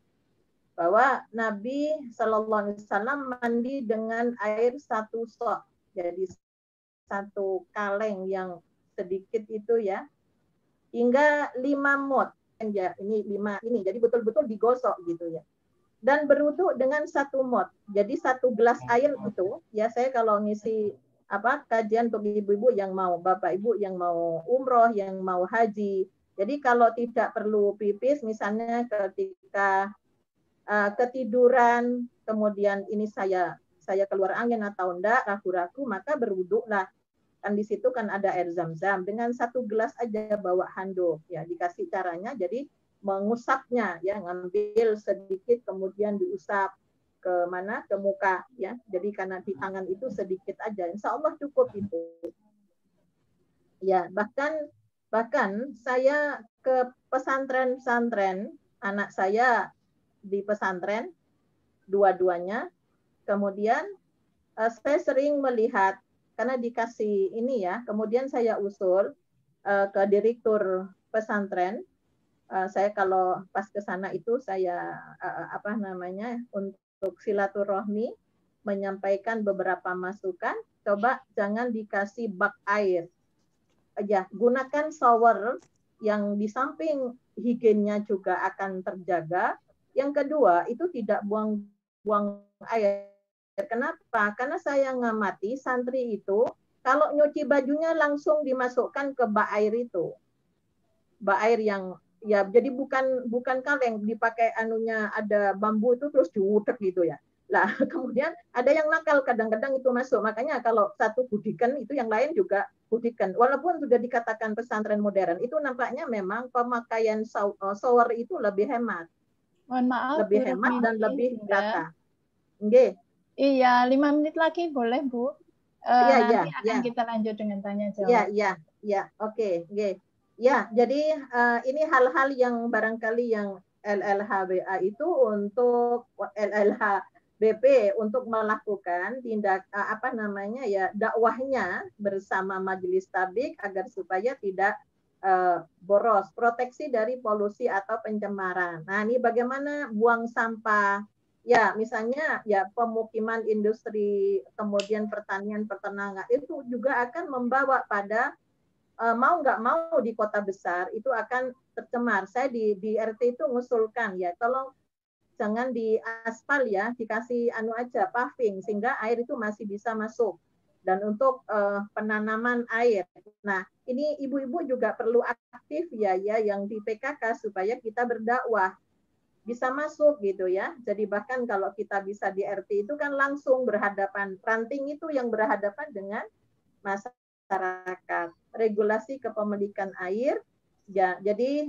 [SPEAKER 4] bahwa Nabi Shallallahu Alaihi Wasallam mandi dengan air satu sok, jadi satu kaleng yang sedikit itu ya, hingga 5 mud. Ya, ini 5 ini. Jadi betul-betul digosok gitu ya. Dan berwudu dengan 1 mud. Jadi 1 gelas air itu, ya saya kalau ngisi kajian untuk ibu-ibu yang mau, bapak ibu yang mau umroh, yang mau haji. Jadi kalau tidak perlu pipis, misalnya ketika ketiduran, kemudian ini saya keluar angin atau enggak, ragu-ragu, maka berwudulah. Kan di situ kan ada air zam-zam, dengan 1 gelas aja bawa handuk ya, dikasih caranya, jadi mengusapnya ya, ngambil sedikit kemudian diusap ke mana, ke muka ya, jadi karena di tangan itu sedikit aja, insya Allah cukup itu ya. Bahkan saya ke pesantren anak saya di pesantren dua-duanya, kemudian saya sering melihat karena dikasih ini ya, kemudian saya usul ke direktur pesantren. Saya kalau pas ke sana itu saya untuk silaturahmi menyampaikan beberapa masukan. Coba jangan dikasih bak air, ya gunakan shower yang di samping higiennya juga akan terjaga. Yang kedua itu tidak buang air. Kenapa? Karena saya ngamati santri itu kalau nyuci bajunya langsung dimasukkan ke bak air itu. Bak air yang ya jadi bukan kaleng, dipakai anunya ada bambu itu terus diudek gitu ya. Lah kemudian ada yang nakal kadang-kadang itu masuk. Makanya kalau satu budikan itu yang lain juga budikan. Walaupun sudah dikatakan pesantren modern, itu nampaknya memang pemakaian shower itu lebih hemat.
[SPEAKER 1] Mohon maaf,
[SPEAKER 4] lebih hemat dan lebih rata. Nggih.
[SPEAKER 1] Iya, 5 menit lagi boleh, Bu. Nanti akan kita lanjut dengan tanya jawab.
[SPEAKER 4] Ya, oke. Ya, jadi ini hal-hal yang barangkali yang LLHBA itu untuk LLHBP untuk melakukan tindak dakwahnya bersama Majelis Tabligh agar supaya tidak boros, proteksi dari polusi atau pencemaran. Nah, ini bagaimana buang sampah. Ya, misalnya ya pemukiman industri, kemudian pertanian, peternakan itu juga akan membawa pada mau nggak mau di kota besar itu akan tercemar. Saya di RT itu mengusulkan ya, tolong jangan di aspal ya, dikasih aja paving sehingga air itu masih bisa masuk. Dan untuk penanaman air. Nah, ini ibu-ibu juga perlu aktif ya yang di PKK supaya kita berdakwah bisa masuk gitu ya. Jadi bahkan kalau kita bisa di RT itu kan langsung berhadapan, ranting itu yang berhadapan dengan masyarakat. Regulasi kepemilikan air ya, jadi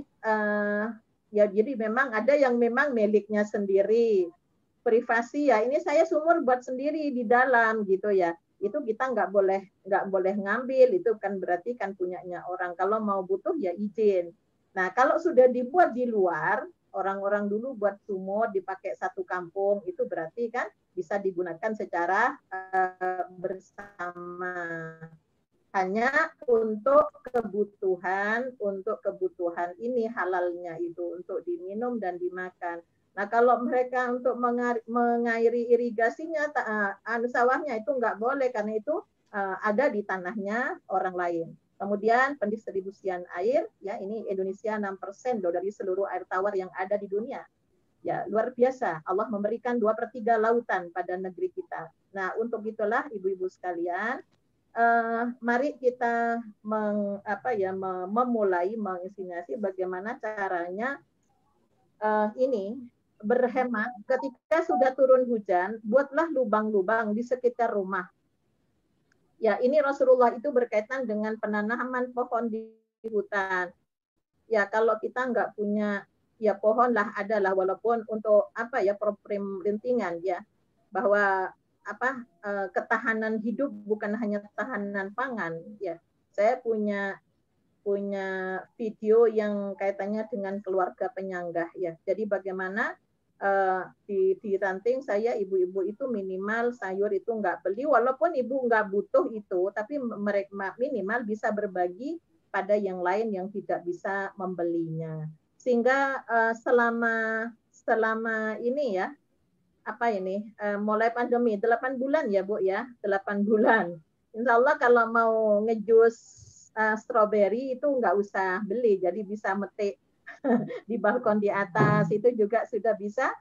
[SPEAKER 4] jadi memang ada yang memang miliknya sendiri, privasi ya, ini saya sumur buat sendiri di dalam gitu ya, itu kita nggak boleh ngambil, itu kan berarti kan punyanya orang, kalau mau butuh ya izin. Nah kalau sudah dibuat di luar, orang-orang dulu buat sumur dipakai satu kampung, itu berarti kan bisa digunakan secara bersama. hanya untuk kebutuhan ini halalnya itu untuk diminum dan dimakan. Nah, kalau mereka untuk mengairi irigasinya, sawahnya itu nggak boleh karena itu ada di tanahnya orang lain. Kemudian pendistribusian air, ya ini Indonesia 6% dari seluruh air tawar yang ada di dunia. Ya, luar biasa. Allah memberikan 2/3 lautan pada negeri kita. Nah, untuk itulah ibu-ibu sekalian, mari kita memulai menginisiasi bagaimana caranya ini berhemat. Ketika sudah turun hujan, buatlah lubang-lubang di sekitar rumah. Ya, ini Rasulullah itu berkaitan dengan penanaman pohon di hutan. Ya, kalau kita nggak punya, ya pohon lah adalah, walaupun untuk perintingan ya, bahwa ketahanan hidup bukan hanya ketahanan pangan ya. Saya punya video yang kaitannya dengan keluarga penyanggah ya. Jadi bagaimana di ranting saya, ibu-ibu itu minimal sayur itu nggak beli, walaupun ibu nggak butuh itu, tapi mereka minimal bisa berbagi pada yang lain yang tidak bisa membelinya. Sehingga selama ini ya, mulai pandemi 8 bulan ya Bu ya, 8 bulan. Insya Allah kalau mau ngejus stroberi itu nggak usah beli, jadi bisa metik di balkon di atas itu juga sudah bisa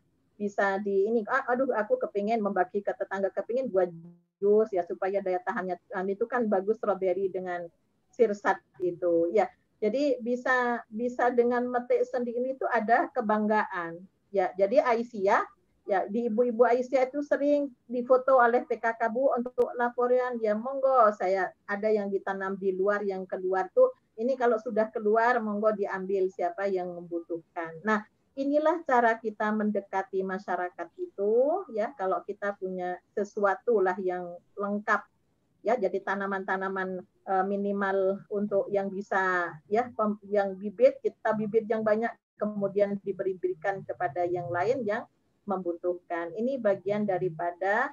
[SPEAKER 4] di ini. Aduh, aku kepingin membagi ke tetangga, kepingin buat jus ya supaya daya tahannya itu kan bagus stroberi dengan sirsat itu ya. Jadi bisa dengan metik sendiri itu ada kebanggaan ya. Jadi Aisyah ya, di ibu-ibu Aisyah itu sering difoto oleh PKKBU untuk laporan, ya monggo saya ada yang ditanam di luar, yang keluar tuh ini kalau sudah keluar monggo diambil siapa yang membutuhkan. Nah, inilah cara kita mendekati masyarakat itu ya, kalau kita punya sesuatu lah yang lengkap ya, jadi tanaman-tanaman minimal untuk yang bisa ya, yang bibit yang banyak kemudian diberikan kepada yang lain yang membutuhkan. Ini bagian daripada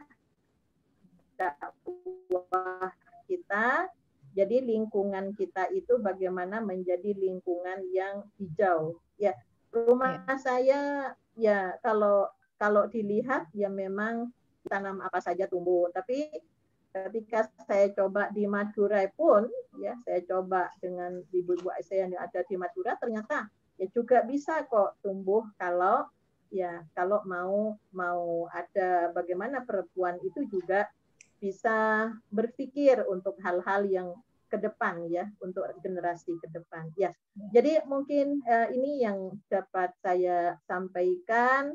[SPEAKER 4] dakwah kita. Jadi lingkungan kita itu bagaimana menjadi lingkungan yang hijau. Ya, rumah saya ya kalau dilihat ya memang tanam apa saja tumbuh. Tapi ketika saya coba di Madura pun ya, saya coba dengan ibu-ibu saya yang ada di Madura, ternyata ya juga bisa kok tumbuh kalau mau ada bagaimana perempuan itu juga bisa berpikir untuk hal-hal yang ke depan ya, untuk generasi ke depan ya. Jadi mungkin ini yang dapat saya sampaikan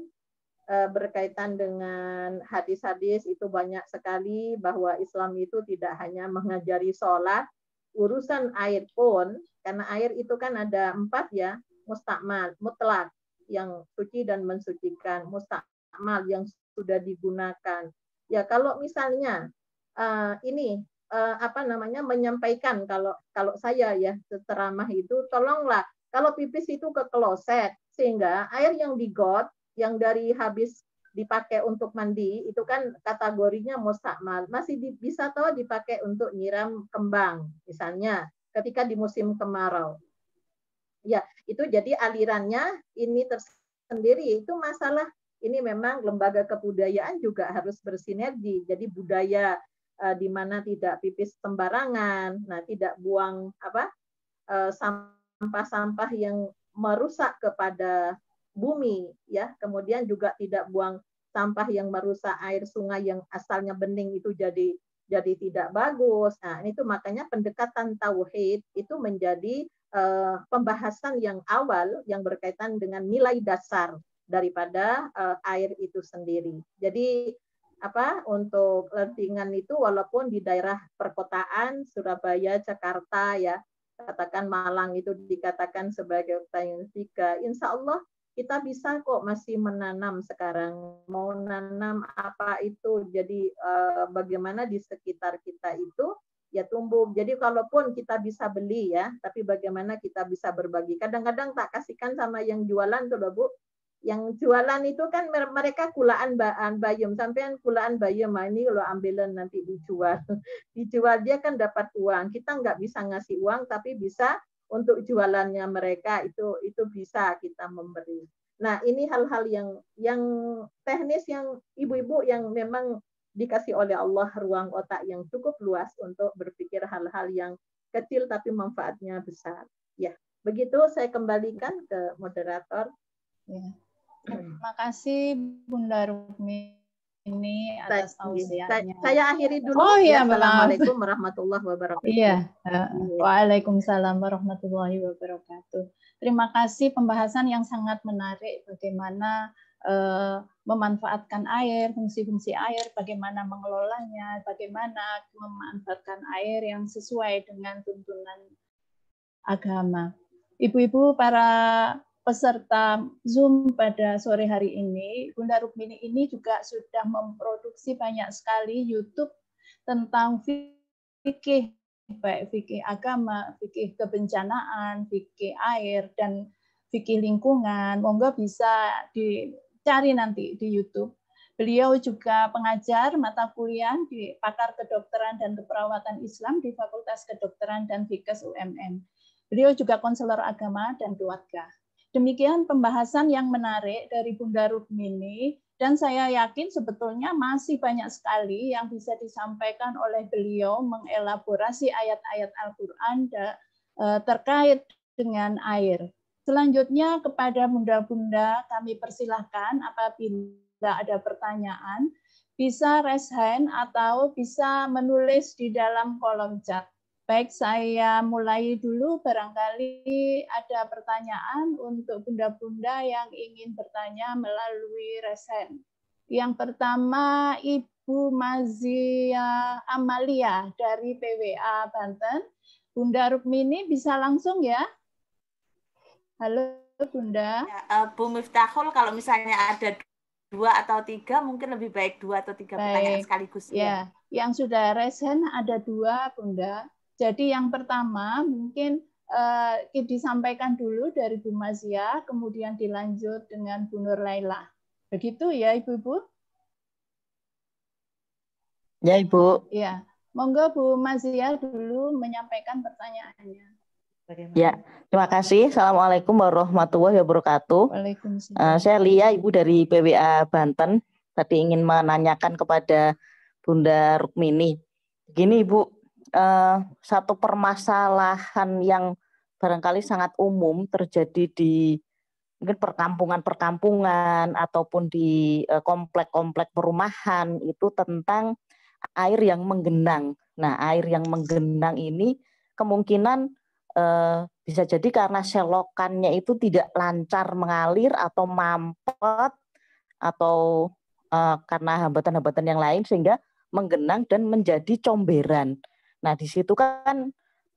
[SPEAKER 4] berkaitan dengan hadis-hadis itu banyak sekali, bahwa Islam itu tidak hanya mengajari sholat, urusan air pun, karena air itu kan ada 4 ya, mustakmal, mutlak, yang suci dan mensucikan, mustakmal yang sudah digunakan. Ya kalau misalnya menyampaikan, kalau saya ya ceramah itu, tolonglah kalau pipis itu ke kloset, sehingga air yang di got yang dari habis dipakai untuk mandi itu kan kategorinya mustakmal, masih bisa toh dipakai untuk nyiram kembang misalnya ketika di musim kemarau. Ya, itu jadi alirannya ini tersendiri. Itu masalah, ini memang lembaga kebudayaan juga harus bersinergi. Jadi budaya di mana tidak pipis sembarangan, nah tidak buang sampah-sampah yang merusak kepada bumi ya. Kemudian juga tidak buang sampah yang merusak air sungai yang asalnya bening itu jadi tidak bagus. Nah, itu makanya pendekatan tauhid itu menjadi pembahasan yang awal yang berkaitan dengan nilai dasar daripada air itu sendiri. Jadi untuk lentingan itu walaupun di daerah perkotaan Surabaya, Jakarta ya, katakan Malang itu dikatakan sebagai Tayyika, insya Allah kita bisa kok masih menanam sekarang. Mau nanam apa itu, jadi bagaimana di sekitar kita itu ya tumbuh. Jadi kalaupun kita bisa beli ya, tapi bagaimana kita bisa berbagi. Kadang-kadang tak kasihkan sama yang jualan tuh loh Bu. Yang jualan itu kan mereka kulaan bayam, sampean kulaan bayam, ini kalau ambilan nanti dijual. Dijual dia kan dapat uang. Kita nggak bisa ngasih uang, tapi bisa untuk jualannya mereka itu bisa kita memberi. Nah, ini hal-hal yang teknis, yang ibu-ibu yang memang dikasih oleh Allah ruang otak yang cukup luas untuk berpikir hal-hal yang kecil tapi manfaatnya besar. Ya, begitu saya kembalikan ke moderator.
[SPEAKER 1] Ya. Terima kasih Bunda Rukmini atas tausiahnya.
[SPEAKER 4] Saya akhiri dulu.
[SPEAKER 1] Oh ya,
[SPEAKER 4] Assalamualaikum warahmatullahi wabarakatuh.
[SPEAKER 1] Iya. Waalaikumsalam warahmatullahi wabarakatuh. Terima kasih pembahasan yang sangat menarik, bagaimana memanfaatkan air, fungsi-fungsi air, bagaimana mengelolanya, bagaimana memanfaatkan air yang sesuai dengan tuntunan agama. Ibu-ibu para peserta Zoom pada sore hari ini, Bunda Rukmini ini juga sudah memproduksi banyak sekali YouTube tentang fikih, baik fikih agama, fikih kebencanaan, fikih air, dan fikih lingkungan. Monggo bisa dicari nanti di YouTube. Beliau juga pengajar mata kuliah di pakar kedokteran dan keperawatan Islam di Fakultas Kedokteran dan Fikes UMM. Beliau juga konselor agama dan keluarga. Demikian pembahasan yang menarik dari Bunda Rukmini, dan saya yakin sebetulnya masih banyak sekali yang bisa disampaikan oleh beliau mengelaborasi ayat-ayat Al-Quran terkait dengan air. Selanjutnya kepada bunda-bunda kami persilahkan apabila ada pertanyaan, bisa raise hand atau bisa menulis di dalam kolom chat. Baik, saya mulai dulu, barangkali ada pertanyaan untuk bunda-bunda yang ingin bertanya melalui raise hand. Yang pertama, Ibu Mazia Amalia dari PWA Banten. Bunda Rukmini bisa langsung ya? Halo Bunda.
[SPEAKER 3] Ya, Bu Miftahul, kalau misalnya ada 2 atau 3, mungkin lebih baik 2 atau 3 pertanyaan sekaligus.
[SPEAKER 1] Ya, yang sudah raise hand ada 2, Bunda. Jadi yang pertama mungkin disampaikan dulu dari Bu Mazia, kemudian dilanjut dengan Bu Nur Laila. Begitu ya Ibu-Ibu?
[SPEAKER 5] Ya Ibu.
[SPEAKER 1] Ya, monggo Bu Mazia dulu menyampaikan pertanyaannya.
[SPEAKER 5] Ya, terima kasih. Assalamualaikum warahmatullahi wabarakatuh.
[SPEAKER 1] Waalaikumsalam.
[SPEAKER 5] Saya Lia, Ibu dari PWA Banten. Tadi ingin menanyakan kepada Bunda Rukmini. Begini Ibu, satu permasalahan yang barangkali sangat umum terjadi di mungkin perkampungan-perkampungan ataupun di komplek-komplek perumahan itu tentang air yang menggenang. Nah, air yang menggenang ini kemungkinan bisa jadi karena selokannya itu tidak lancar mengalir atau mampet atau karena hambatan-hambatan yang lain sehingga menggenang dan menjadi comberan. Nah, di situ kan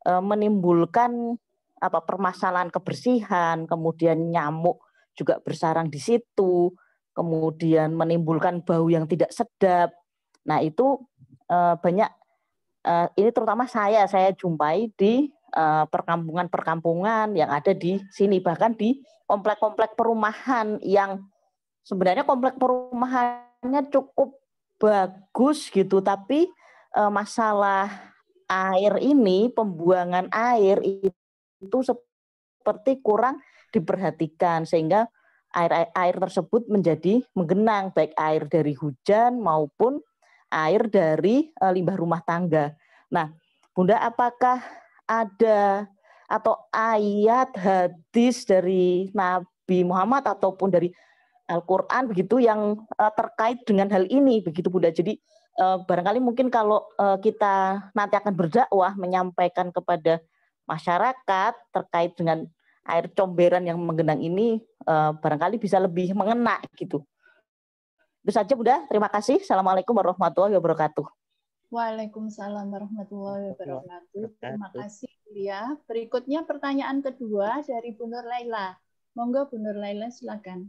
[SPEAKER 5] menimbulkan permasalahan kebersihan, kemudian nyamuk juga bersarang di situ, kemudian menimbulkan bau yang tidak sedap. Nah, itu banyak ini terutama saya jumpai di perkampungan-perkampungan yang ada di sini, bahkan di komplek-komplek perumahan yang sebenarnya komplek perumahannya cukup bagus gitu, tapi masalah air ini, pembuangan air itu seperti kurang diperhatikan sehingga air tersebut menjadi menggenang, baik air dari hujan maupun air dari limbah rumah tangga. Nah, Bunda, apakah ada atau ayat hadis dari Nabi Muhammad ataupun dari Al-Quran begitu yang terkait dengan hal ini begitu Bunda? Jadi barangkali mungkin kalau kita nanti akan berdakwah menyampaikan kepada masyarakat terkait dengan air comberan yang menggenang ini barangkali bisa lebih mengena gitu. Itu saja Bunda, terima kasih. Assalamualaikum warahmatullahi wabarakatuh.
[SPEAKER 1] Waalaikumsalam warahmatullahi wabarakatuh. Terima kasih ya. Berikutnya pertanyaan kedua dari Bu Nur Laila. Monggo Bu Nur Laila, silakan.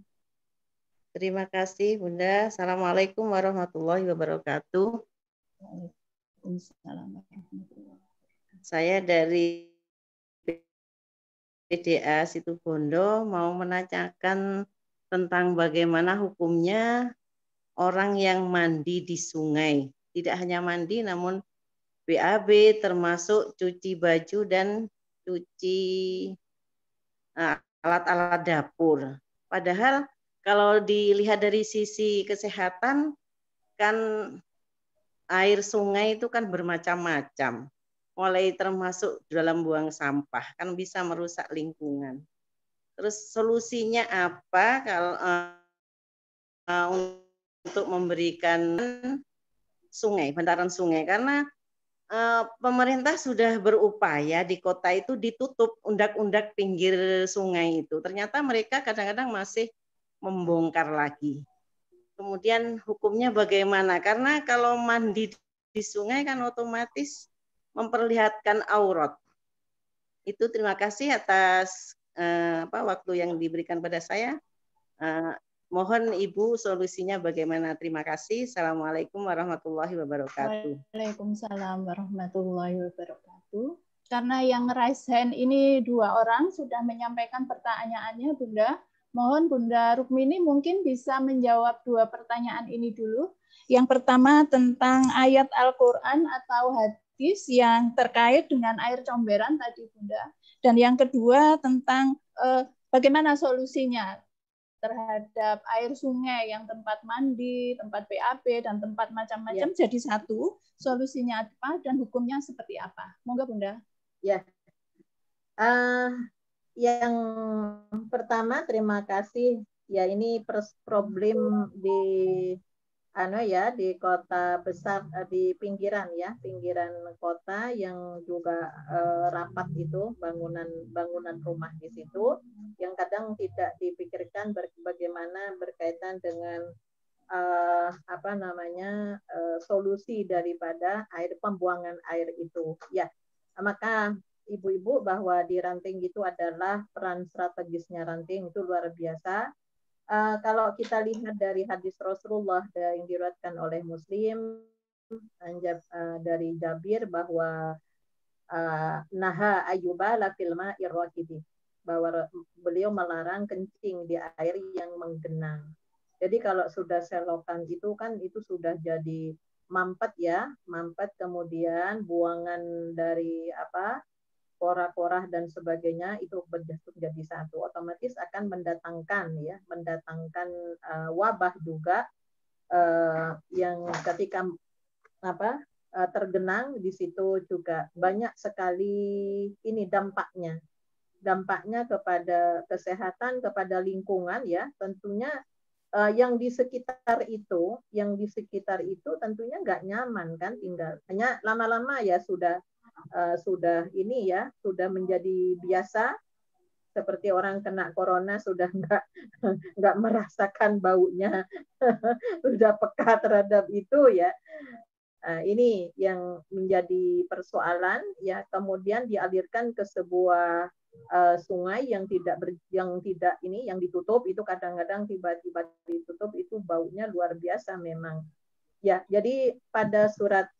[SPEAKER 6] Terima kasih Bunda. Assalamualaikum warahmatullahi wabarakatuh.
[SPEAKER 1] Waalaikumsalam warahmatullahi wabarakatuh.
[SPEAKER 6] Saya dari PDA Situbondo mau menanyakan tentang bagaimana hukumnya orang yang mandi di sungai. Tidak hanya mandi, namun BAB termasuk cuci baju dan cuci alat-alat dapur. Padahal kalau dilihat dari sisi kesehatan, kan air sungai itu kan bermacam-macam. Mulai termasuk dalam buang sampah, kan bisa merusak lingkungan. Terus solusinya apa kalau untuk memberikan sungai, bantaran sungai? Karena pemerintah sudah berupaya di kota itu ditutup undak-undak pinggir sungai itu. Ternyata mereka kadang-kadang masih membongkar lagi. Kemudian hukumnya bagaimana? Karena kalau mandi di sungai kan otomatis memperlihatkan aurat. Itu terima kasih atas waktu yang diberikan pada saya. Mohon Ibu solusinya bagaimana? Terima kasih. Assalamualaikum warahmatullahi wabarakatuh.
[SPEAKER 1] Waalaikumsalam warahmatullahi wabarakatuh. Karena yang raise hand ini 2 orang sudah menyampaikan pertanyaannya, Bunda. Mohon Bunda Rukmini mungkin bisa menjawab 2 pertanyaan ini dulu. Yang pertama tentang ayat Al-Quran atau hadis yang terkait dengan air comberan tadi, Bunda. Dan yang kedua tentang bagaimana solusinya terhadap air sungai yang tempat mandi, tempat BAB, dan tempat macam-macam jadi satu. Solusinya apa dan hukumnya seperti apa? Monggo Bunda.
[SPEAKER 4] Ya. Yang pertama terima kasih. Ya ini problem di di kota besar, di pinggiran kota yang juga rapat itu bangunan rumah di situ yang kadang tidak dipikirkan bagaimana berkaitan dengan solusi daripada pembuangan air itu. Ya, maka ibu-ibu bahwa di ranting itu adalah peran strategisnya ranting itu luar biasa. Kalau kita lihat dari hadis Rasulullah yang diriwayatkan oleh Muslim dari Jabir bahwa naha ayyubala fil ma'ir rakidi, bahwa beliau melarang kencing di air yang menggenang. Jadi kalau sudah selokan itu kan itu sudah jadi mampet kemudian buangan dari pora-pora dan sebagainya itu menjadi satu, otomatis akan mendatangkan wabah juga yang ketika tergenang di situ juga banyak sekali ini dampaknya kepada kesehatan, kepada lingkungan ya tentunya. Yang di sekitar itu tentunya nggak nyaman kan tinggal, hanya lama-lama ya sudah menjadi biasa, seperti orang kena corona sudah nggak merasakan baunya, sudah peka terhadap itu ya. Ini yang menjadi persoalan ya, kemudian dialirkan ke sebuah sungai yang ditutup itu, kadang-kadang tiba-tiba ditutup itu baunya luar biasa memang ya. Jadi pada surat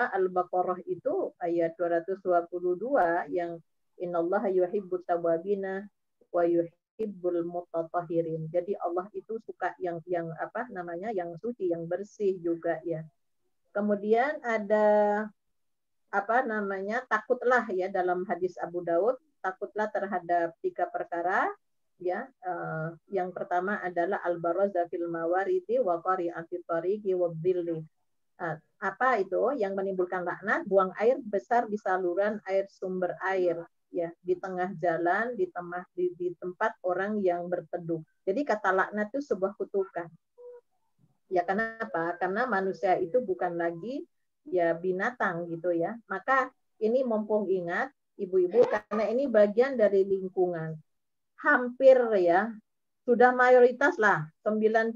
[SPEAKER 4] Al-Baqarah itu ayat 222 yang innallaha yuhibbut tawwabina wa yuhibbul mutatahhirin. Jadi Allah itu suka yang suci, yang bersih juga ya. Kemudian ada takutlah ya dalam hadis Abu Daud, takutlah terhadap 3 perkara ya. Yang pertama adalah al-baraza fil mawaridi wa qari'ati tariqi wa dhilli. Apa itu yang menimbulkan laknat? Buang air besar di saluran air sumber air ya, di tengah jalan, di tempat orang yang berteduh. Jadi kata laknat itu sebuah kutukan. Ya kenapa? Karena manusia itu bukan lagi ya binatang gitu ya. Maka ini mumpung ingat ibu-ibu, karena ini bagian dari lingkungan. Hampir ya, sudah mayoritas lah, 95%.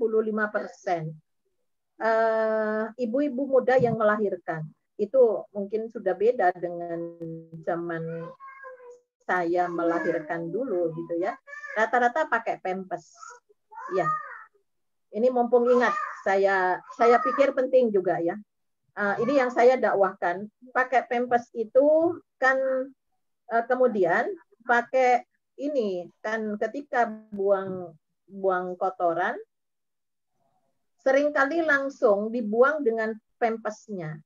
[SPEAKER 4] Ibu-ibu muda yang melahirkan. Itu mungkin sudah beda dengan zaman saya melahirkan dulu gitu ya. Rata-rata pakai pampers. Ya. Ini mumpung ingat, saya pikir penting juga ya. Ini yang saya dakwahkan, pakai pampers itu kan kemudian pakai ini kan ketika buang kotoran seringkali langsung dibuang dengan pempesnya.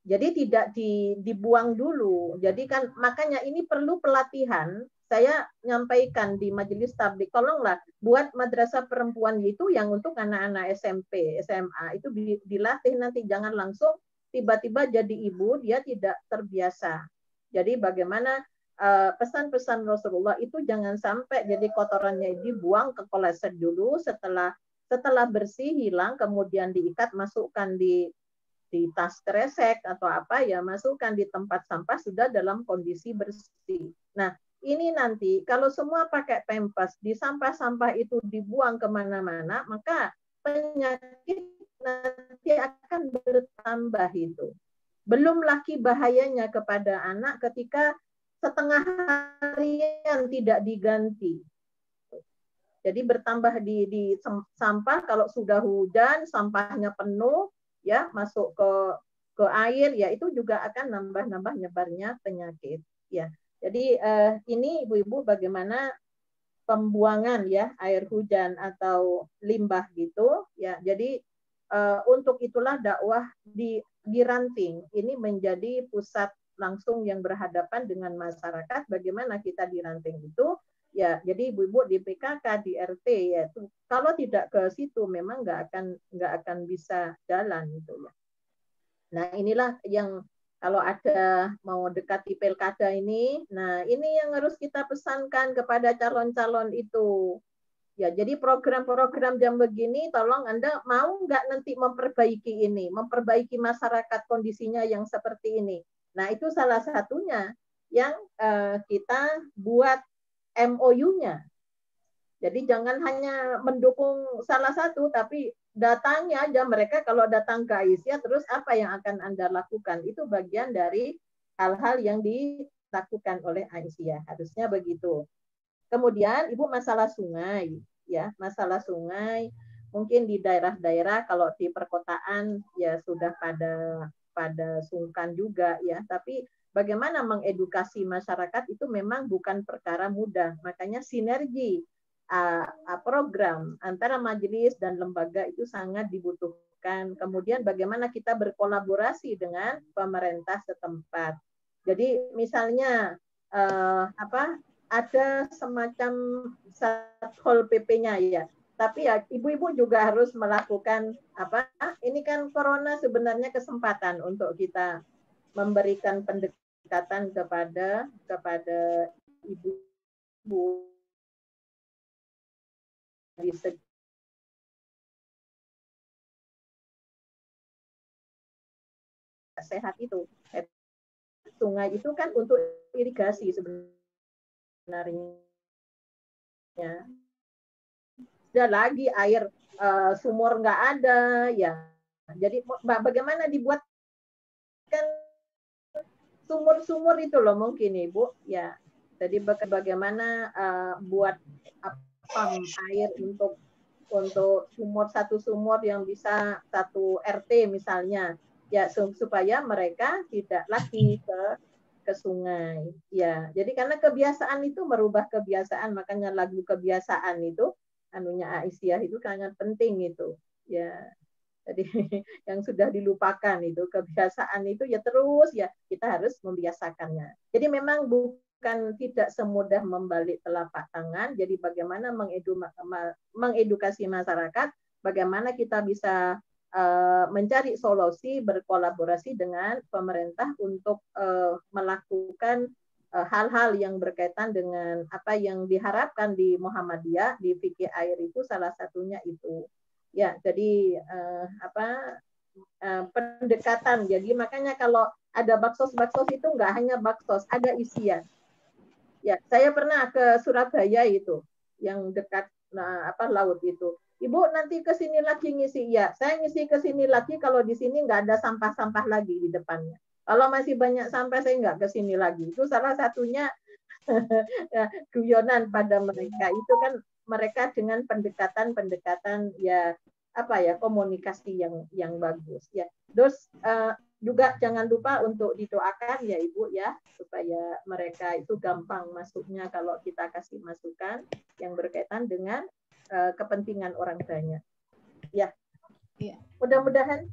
[SPEAKER 4] Jadi tidak dibuang dulu. Jadi kan makanya ini perlu pelatihan. Saya nyampaikan di majelis tablik, tolonglah buat madrasah perempuan itu yang untuk anak-anak SMP, SMA itu dilatih nanti, jangan langsung tiba-tiba jadi ibu dia tidak terbiasa. Jadi bagaimana pesan-pesan Rasulullah itu jangan sampai jadi kotorannya dibuang ke kloset dulu, setelah bersih hilang kemudian diikat, masukkan di tas kresek atau apa ya, masukkan di tempat sampah sudah dalam kondisi bersih. Nah, ini nanti kalau semua pakai pempes di sampah-sampah itu dibuang kemana-mana, maka penyakit nanti akan bertambah itu. Belum lagi bahayanya kepada anak ketika setengah harian tidak diganti. Jadi bertambah di sampah, kalau sudah hujan sampahnya penuh ya, masuk ke air ya, itu juga akan nambah nyebarnya penyakit ya. Jadi ini ibu-ibu bagaimana pembuangan ya air hujan atau limbah gitu ya. Jadi untuk itulah dakwah di Ranting ini menjadi pusat langsung yang berhadapan dengan masyarakat. Bagaimana kita di Ranting itu ya, jadi ibu-ibu di PKK, di RT ya, kalau tidak ke situ memang nggak akan bisa jalan gitu ya. Nah inilah yang kalau ada mau dekati pilkada ini, nah ini yang harus kita pesankan kepada calon-calon itu. Ya, jadi program-program jam begini, tolong Anda mau nggak nanti memperbaiki ini, memperbaiki masyarakat kondisinya yang seperti ini. Nah itu salah satunya yang kita buat MOU-nya. Jadi jangan hanya mendukung salah satu, tapi datanya aja mereka kalau datang ke Aisyah, terus apa yang akan Anda lakukan? Itu bagian dari hal-hal yang dilakukan oleh Aisyah. Harusnya begitu. Kemudian Ibu masalah sungai, ya masalah sungai. Mungkin di daerah-daerah kalau di perkotaan ya sudah pada sungkan juga ya, tapi bagaimana mengedukasi masyarakat itu memang bukan perkara mudah. Makanya sinergi program antara majelis dan lembaga itu sangat dibutuhkan. Kemudian bagaimana kita berkolaborasi dengan pemerintah setempat. Jadi misalnya ada semacam Satpol PP-nya ya. Tapi ya ibu-ibu juga harus melakukan ini kan corona sebenarnya kesempatan untuk kita memberikan pendekatan kepada ibu di sehat itu. Sungai itu kan untuk irigasi sebenarnya. Sudah lagi air sumur nggak ada ya. Jadi bagaimana dibuatkan sumur-sumur itu loh mungkin Ibu ya. Jadi bagaimana buat air untuk satu sumur yang bisa satu RT misalnya ya, supaya mereka tidak lagi ke sungai ya. Jadi karena kebiasaan itu merubah kebiasaan, makanya lagu kebiasaan itu anunya Aisyah itu sangat penting itu ya. Jadi yang sudah dilupakan itu kebiasaan itu ya, terus ya kita harus membiasakannya. Jadi memang bukan tidak semudah membalik telapak tangan. Jadi bagaimana mengedukasi masyarakat, bagaimana kita bisa mencari solusi, berkolaborasi dengan pemerintah untuk melakukan hal-hal yang berkaitan dengan apa yang diharapkan di Muhammadiyah, di fikih air itu salah satunya itu. Ya, jadi pendekatan. Jadi makanya kalau ada baksos itu nggak hanya baksos, ada isian. Ya, saya pernah ke Surabaya itu, yang dekat laut itu. Ibu nanti ke sini lagi ngisi. Ya, saya ngisi ke sini lagi kalau di sini nggak ada sampah-sampah lagi di depannya. Kalau masih banyak sampah saya nggak ke sini lagi. Itu salah satunya guyonan pada mereka. Itu kan mereka dengan pendekatan ya komunikasi yang bagus ya. Terus juga jangan lupa untuk didoakan ya Ibu ya, supaya mereka itu gampang masuknya kalau kita kasih masukan yang berkaitan dengan kepentingan orang banyak. Ya, mudah-mudahan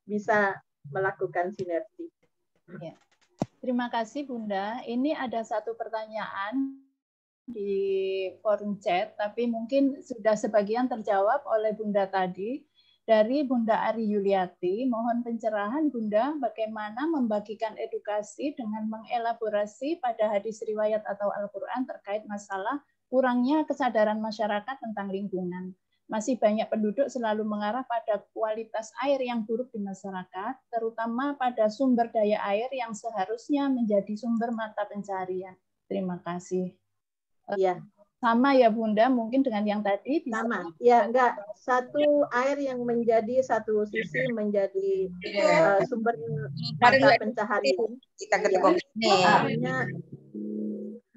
[SPEAKER 4] bisa melakukan sinergi.
[SPEAKER 1] Ya. Terima kasih Bunda. Ini ada satu pertanyaan di forum chat, tapi mungkin sudah sebagian terjawab oleh Bunda tadi. Dari Bunda Ari Yuliati, mohon pencerahan Bunda bagaimana membagikan edukasi dengan mengelaborasi pada hadis riwayat atau Al-Quran terkait masalah kurangnya kesadaran masyarakat tentang lingkungan. Masih banyak penduduk selalu mengarah pada kualitas air yang buruk di masyarakat, terutama pada sumber daya air yang seharusnya menjadi sumber mata pencarian. Terima kasih.
[SPEAKER 4] Iya.
[SPEAKER 1] Sama ya Bunda, mungkin dengan yang tadi bisa.
[SPEAKER 4] Sama, ya enggak. Satu air yang menjadi satu sisi menjadi sumber mata pencaharian. Ya.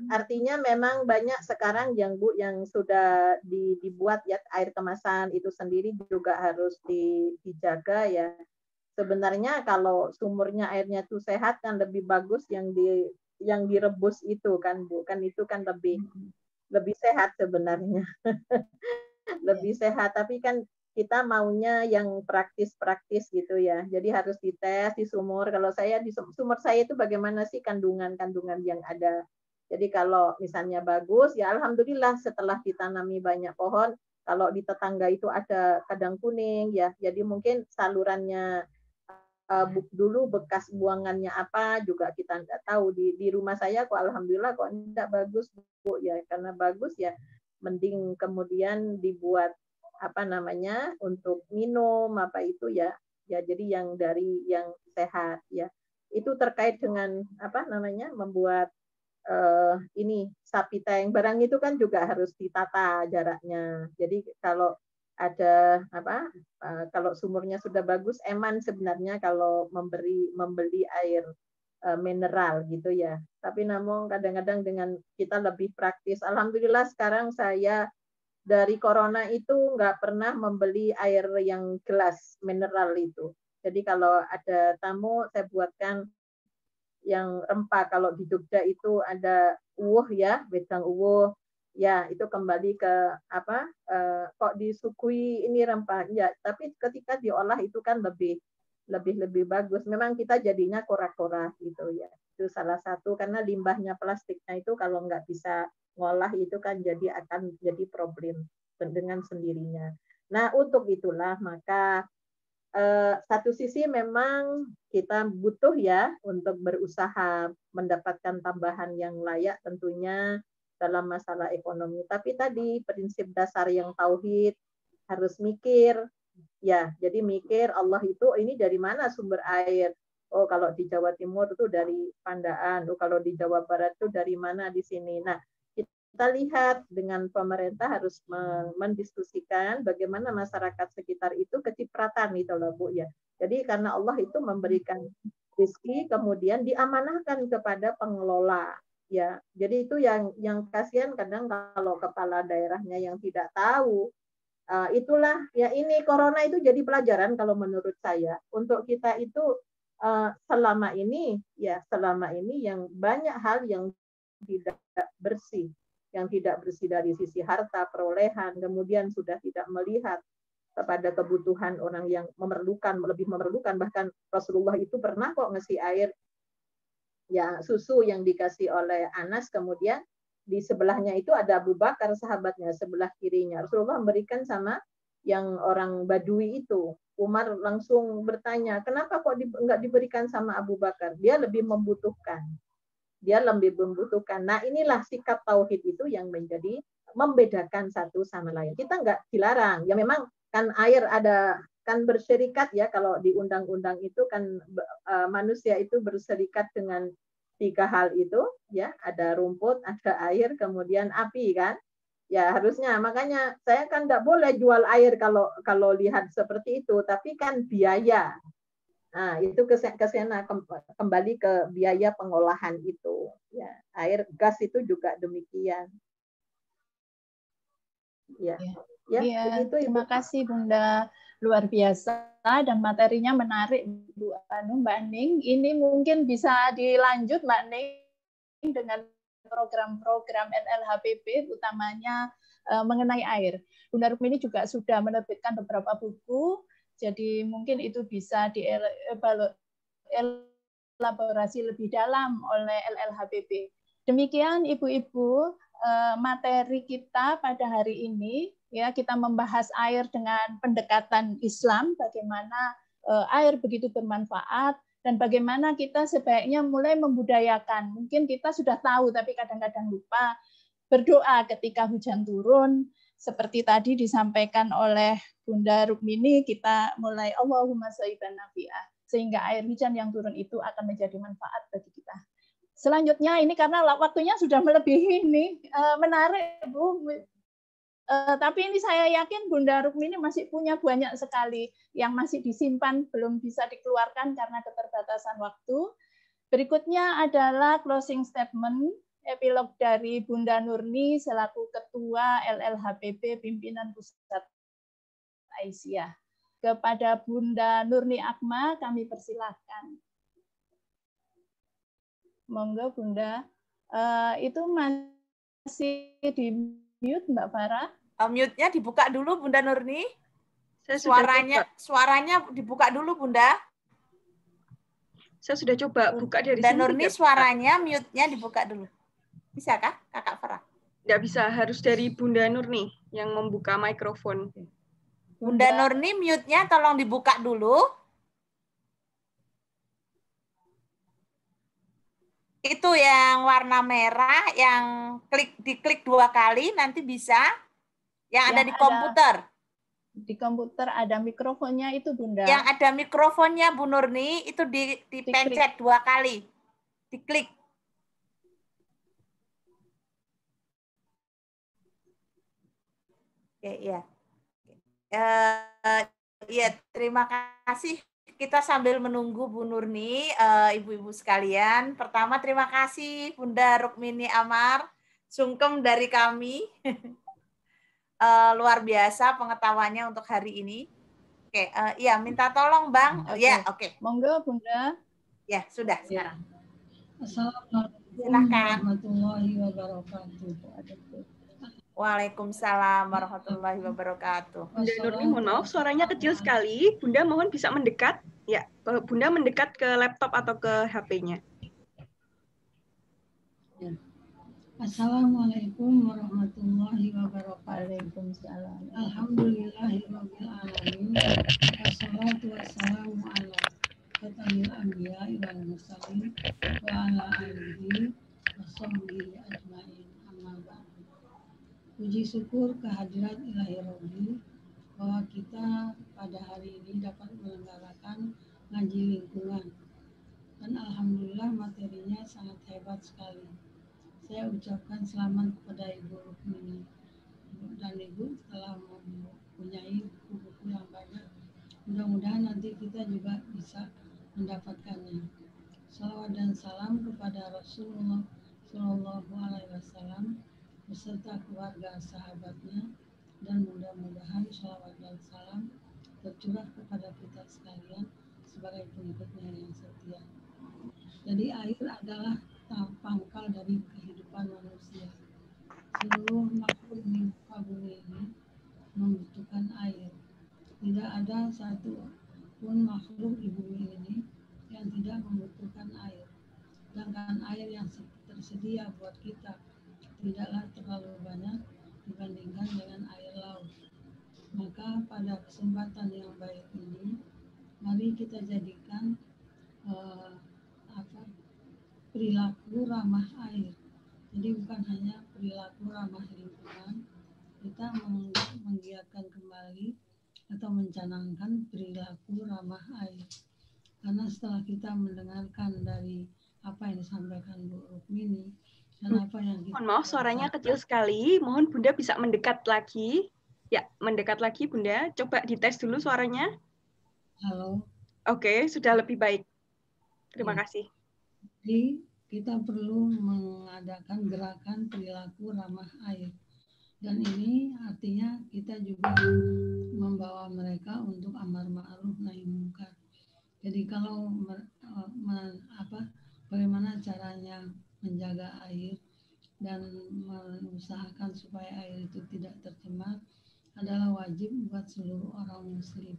[SPEAKER 4] Artinya memang banyak sekarang yang Bu yang sudah dibuat ya air kemasan itu sendiri juga harus dijaga ya. Sebenarnya kalau sumurnya airnya itu sehat kan lebih bagus yang direbus itu kan Bu, kan itu kan lebih sehat sebenarnya. Lebih sehat, tapi kan kita maunya yang praktis-praktis gitu ya. Jadi harus dites di sumur. Kalau saya di sumur saya itu bagaimana sih kandungan-kandungan yang ada. Jadi kalau misalnya bagus, ya alhamdulillah setelah ditanami banyak pohon, kalau di tetangga itu ada kadang kuning ya. Jadi mungkin salurannya dulu bekas buangannya apa juga kita nggak tahu. Di rumah saya kok alhamdulillah kok enggak bagus Bu ya, karena bagus ya mending kemudian dibuat apa namanya untuk minum apa itu ya jadi yang dari yang sehat ya. Itu terkait dengan apa namanya membuat ini sapi tank barang itu kan juga harus ditata jaraknya. Jadi kalau ada apa kalau sumurnya sudah bagus eman sebenarnya kalau membeli air mineral gitu ya. Tapi namun kadang-kadang dengan kita lebih praktis. Alhamdulillah sekarang saya dari corona itu nggak pernah membeli air yang gelas mineral itu. Jadi kalau ada tamu saya buatkan yang rempah. Kalau di Jogja itu ada uwuh ya, wedang uwuh. Ya, itu kembali ke apa? Kok disukui ini rempah. Ya, tapi ketika diolah itu kan lebih bagus. Memang kita jadinya kora-kora gitu ya. Itu salah satu karena limbahnya plastiknya itu kalau nggak bisa ngolah itu kan akan jadi problem dengan sendirinya. Nah, untuk itulah maka satu sisi memang kita butuh ya untuk berusaha mendapatkan tambahan yang layak tentunya dalam masalah ekonomi. Tapi tadi prinsip dasar yang tauhid harus mikir ya. Jadi mikir Allah itu ini dari mana sumber air? Oh kalau di Jawa Timur itu dari Pandaan. Oh kalau di Jawa Barat itu dari mana di sini? Nah kita lihat dengan pemerintah harus mendiskusikan bagaimana masyarakat sekitar itu kecipratan itu loh Bu ya. Jadi karena Allah itu memberikan rezeki kemudian diamanahkan kepada pengelola ya. Jadi itu yang kasihan kadang kalau kepala daerahnya yang tidak tahu. Itulah ya ini corona itu jadi pelajaran kalau menurut saya untuk kita itu selama ini yang banyak hal yang tidak bersih dari sisi harta perolehan, kemudian sudah tidak melihat kepada kebutuhan orang yang lebih memerlukan, bahkan Rasulullah itu pernah kok ngasih air ya susu yang dikasih oleh Anas, kemudian di sebelahnya itu ada Abu Bakar sahabatnya, sebelah kirinya Rasulullah memberikan sama yang orang Badui itu. Umar langsung bertanya, kenapa kok nggak diberikan sama Abu Bakar? Dia lebih membutuhkan. Nah inilah sikap tauhid itu yang menjadi membedakan satu sama lain. Kita nggak dilarang. Ya memang kan air ada kan berserikat ya, kalau di undang-undang itu kan manusia itu berserikat dengan 3 hal itu ya, ada rumput, ada air, kemudian api kan. Ya harusnya, makanya saya kan nggak boleh jual air kalau lihat seperti itu, tapi kan biaya. Nah, itu kesana kembali ke biaya pengolahan itu. Ya, air gas itu juga demikian. Ya. Ya,
[SPEAKER 1] iya,
[SPEAKER 4] begitu Ibu.
[SPEAKER 1] terima kasih Bunda, luar biasa dan materinya menarik Bu Mbak Ning. Ini mungkin bisa dilanjut Mbak Ning dengan program-program NLHPP, utamanya mengenai air. Bunda Rukmini juga sudah menerbitkan beberapa buku, jadi mungkin itu bisa dielaborasi lebih dalam oleh LLHPP. Demikian Ibu-ibu, materi kita pada hari ini. Ya, kita membahas air dengan pendekatan Islam, bagaimana air begitu bermanfaat, dan bagaimana kita sebaiknya mulai membudayakan. Mungkin kita sudah tahu, tapi kadang-kadang lupa berdoa ketika hujan turun. Seperti tadi disampaikan oleh Bunda Rukmini, kita mulai Allahumma shayban nafi'ah, sehingga air hujan yang turun itu akan menjadi manfaat bagi kita. Selanjutnya ini karena waktunya sudah melebihi ini, menarik Bu. Tapi ini saya yakin Bunda Rukmini masih punya banyak sekali yang masih disimpan, belum bisa dikeluarkan karena keterbatasan waktu. Berikutnya adalah closing statement, epilog dari Bunda Nurni selaku Ketua LLHPP Pimpinan Pusat Aisyah. Kepada Bunda Nurni Akma kami persilahkan. Monggo Bunda. Itu masih di mute Mbak Farah.
[SPEAKER 3] Mute-nya dibuka dulu Bunda Nurni. Suaranya dibuka dulu Bunda.
[SPEAKER 2] Saya sudah coba buka dari
[SPEAKER 3] Bunda
[SPEAKER 2] sini.
[SPEAKER 3] Nurni suaranya mute-nya dibuka dulu. Bisa kah Kakak Farah?
[SPEAKER 2] Nggak bisa, harus dari Bunda Nurni yang membuka mikrofon.
[SPEAKER 3] Bunda Nurni mute-nya tolong dibuka dulu. Itu yang warna merah, yang diklik 2 kali nanti bisa. Yang ada di komputer.
[SPEAKER 1] Di komputer ada mikrofonnya itu Bunda.
[SPEAKER 3] Yang ada mikrofonnya Bu Nurni itu dipencet 2 kali. Diklik. Oke, ya. Ya, terima kasih. Kita sambil menunggu Bu Nurni, ibu-ibu sekalian. Pertama terima kasih Bunda Rukmini Amar, sungkem dari kami. Luar biasa pengetahuannya untuk hari ini. Oke, ya minta tolong Bang. Ya, oke.
[SPEAKER 1] Monggo Bunda.
[SPEAKER 3] Ya, sudah sekarang.
[SPEAKER 7] Assalamualaikum warahmatullahi wabarakatuh.
[SPEAKER 3] Waalaikumsalam warahmatullahi wabarakatuh.
[SPEAKER 2] Bunda Nurni, mohon maaf, suaranya kecil sekali. Bunda mohon bisa mendekat. Ya, Bunda mendekat ke laptop atau ke HP-nya.
[SPEAKER 7] Ya. Assalamualaikum warahmatullahi wabarakatuh.
[SPEAKER 1] Waalaikumsalam.
[SPEAKER 7] Alhamdulillahirabbil alamin. Wassalatu wassalamu ala khatamil anbiya'i wal mursalin wa ala alihi washabbihi ajmain. Amma ba'du. Puji syukur kehadirat Ilahi Rabbi bahwa kita pada hari ini dapat menyelenggarakan ngaji lingkungan. Dan alhamdulillah materinya sangat hebat sekali. Saya ucapkan selamat kepada Ibu Rukmini dan Ibu telah mempunyai buku-buku yang banyak. Mudah-mudahan nanti kita juga bisa mendapatkannya. Salawat dan salam kepada Rasulullah Shallallahu Alaihi Wasallam beserta keluarga sahabatnya, dan mudah-mudahan shalawat dan salam tercurah kepada kita sekalian sebagai pengikutnya yang setia. Jadi air adalah pangkal dari kehidupan manusia. Seluruh makhluk di muka bumi ini membutuhkan air. Tidak ada satu pun makhluk di bumi ini yang tidak membutuhkan air. Sedangkan air yang tersedia buat kita tidaklah terlalu banyak dibandingkan dengan air laut. Maka pada kesempatan yang baik ini, mari kita jadikan perilaku ramah air. Jadi bukan hanya perilaku ramah lingkungan, kita menggiatkan kembali atau mencanangkan perilaku ramah air. Karena setelah kita mendengarkan dari apa yang disampaikan Bu Rukmini,
[SPEAKER 2] mohon maaf, suaranya kecil sekali. Mohon Bunda bisa mendekat lagi. Ya, mendekat lagi Bunda. Coba dites dulu suaranya.
[SPEAKER 7] Halo.
[SPEAKER 2] Oke, sudah lebih baik. Terima kasih.
[SPEAKER 7] Jadi kita perlu mengadakan gerakan perilaku ramah air. Dan ini artinya kita juga membawa mereka untuk amar ma'ruf nahi munkar. Jadi kalau bagaimana caranya menjaga air dan mengusahakan supaya air itu tidak tercemar adalah wajib buat seluruh orang muslim.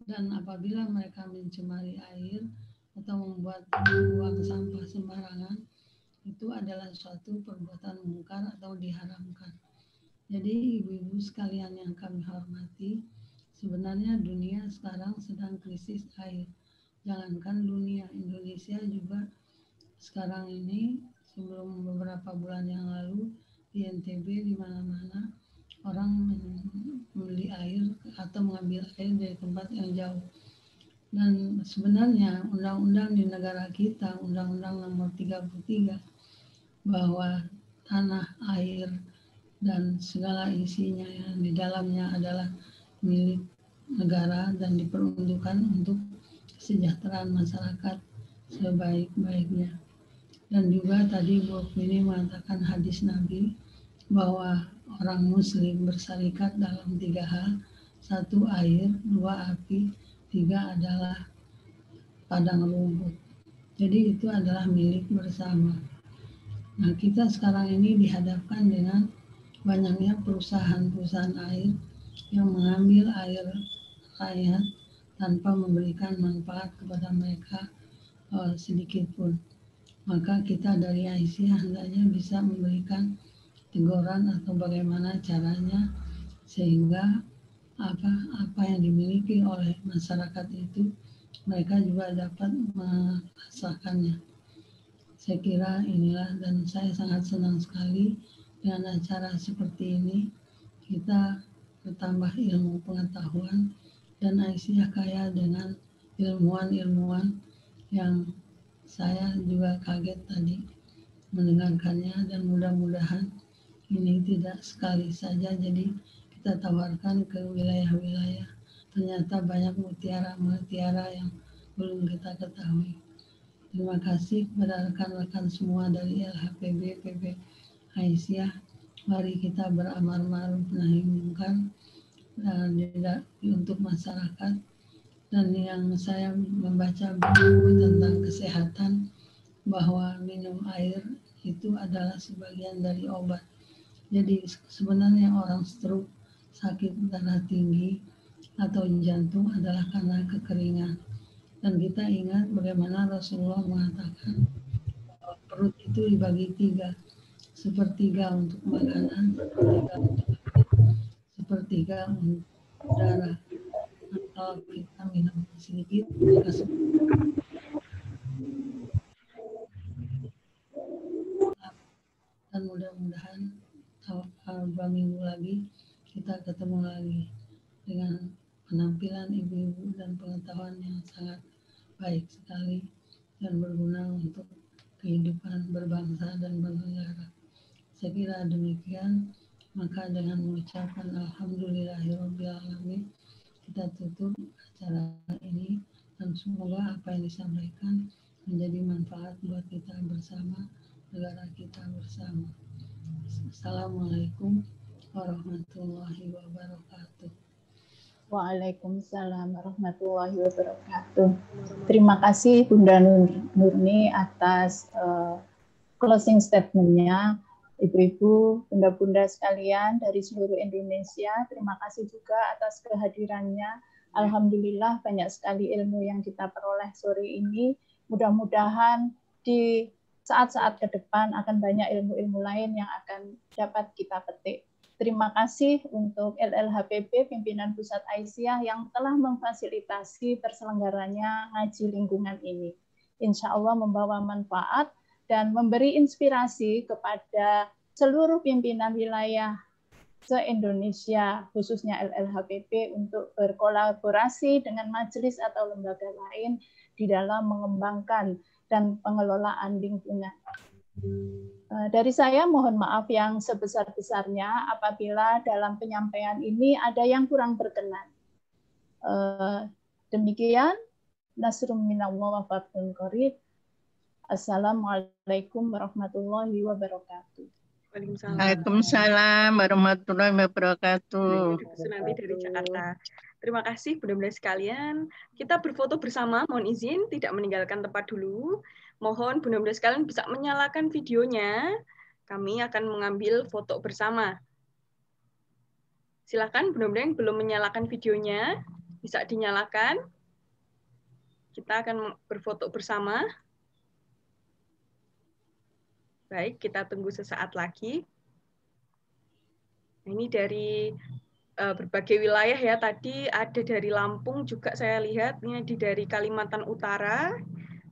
[SPEAKER 7] Dan apabila mereka mencemari air atau membuang sampah sembarangan, itu adalah suatu perbuatan mungkar atau diharamkan. Jadi ibu-ibu sekalian yang kami hormati, sebenarnya dunia sekarang sedang krisis air. Jangankan dunia, Indonesia juga sekarang ini, sebelum beberapa bulan yang lalu di NTB di mana-mana orang membeli air atau mengambil air dari tempat yang jauh. Dan sebenarnya undang-undang di negara kita, Undang-Undang Nomor 33, bahwa tanah, air, dan segala isinya yang di dalamnya adalah milik negara dan diperuntukkan untuk kesejahteraan masyarakat sebaik-baiknya. Dan juga tadi Bu Rukmini mengatakan hadis Nabi bahwa orang muslim bersarikat dalam 3 hal. 1 air, 2 api, 3 adalah padang rumput. Jadi itu adalah milik bersama. Nah, kita sekarang ini dihadapkan dengan banyaknya perusahaan-perusahaan air yang mengambil air rakyat tanpa memberikan manfaat kepada mereka sedikit pun. Maka kita dari Aisyah hendaknya bisa memberikan teguran atau bagaimana caranya sehingga apa yang dimiliki oleh masyarakat itu mereka juga dapat merasakannya. Saya kira inilah, dan saya sangat senang sekali dengan acara seperti ini. Kita bertambah ilmu pengetahuan dan Aisyah kaya dengan ilmuwan-ilmuwan yang saya juga kaget tadi mendengarkannya, dan mudah-mudahan ini tidak sekali saja, jadi kita tawarkan ke wilayah-wilayah. Ternyata banyak mutiara-mutiara yang belum kita ketahui. Terima kasih kepada rekan-rekan semua dari LHPB, PB Aisyah. Mari kita beramar ma'ruf nahi munkar untuk masyarakat. Dan yang saya membaca buku tentang kesehatan, bahwa minum air itu adalah sebagian dari obat. Jadi sebenarnya orang stroke, sakit darah tinggi, atau jantung adalah karena kekeringan. Dan kita ingat bagaimana Rasulullah mengatakan bahwa perut itu dibagi 3. Sepertiga untuk makanan, sepertiga untuk air, sepertiga untuk darah. Nah, kalau kita minum sedikit, maka dan mudah-mudahan 2 minggu lagi kita ketemu lagi dengan penampilan ibu-ibu dan pengetahuan yang sangat baik sekali dan berguna untuk kehidupan berbangsa dan bernegara. Saya kira demikian, maka dengan mengucapkan alhamdulillahirobbilalamin kita tutup acara ini, dan semoga apa yang disampaikan menjadi manfaat buat kita bersama, negara kita bersama. Assalamualaikum warahmatullahi wabarakatuh.
[SPEAKER 1] Waalaikumsalam warahmatullahi wabarakatuh. Terima kasih Bunda Nurni atas closing statement-nya. Ibu-ibu, bunda-bunda sekalian dari seluruh Indonesia, terima kasih juga atas kehadirannya. Alhamdulillah banyak sekali ilmu yang kita peroleh sore ini. Mudah-mudahan di saat-saat ke depan akan banyak ilmu-ilmu lain yang akan dapat kita petik. Terima kasih untuk LLHPB, Pimpinan Pusat Aisyah yang telah memfasilitasi terselenggaranya ngaji lingkungan ini. Insya Allah membawa manfaat dan memberi inspirasi kepada seluruh pimpinan wilayah se-Indonesia, khususnya LLHPB, untuk berkolaborasi dengan majelis atau lembaga lain di dalam mengembangkan dan pengelolaan lingkungan. Dari saya mohon maaf yang sebesar-besarnya apabila dalam penyampaian ini ada yang kurang berkenan. Demikian, nasrum minallah wa fathun qarib. Assalamualaikum warahmatullahi wabarakatuh.
[SPEAKER 7] Waalaikumsalam warahmatullahi wabarakatuh.
[SPEAKER 2] Nanti dari Jakarta. Terima kasih Bunda-Bunda sekalian. Kita berfoto bersama, mohon izin tidak meninggalkan tempat dulu. Mohon Bunda-Bunda sekalian bisa menyalakan videonya. Kami akan mengambil foto bersama. Silakan Bunda-Bunda yang belum menyalakan videonya, bisa dinyalakan. Kita akan berfoto bersama. Baik, kita tunggu sesaat lagi. Ini dari berbagai wilayah ya. Tadi ada dari Lampung juga saya lihat. Ini dari Kalimantan Utara.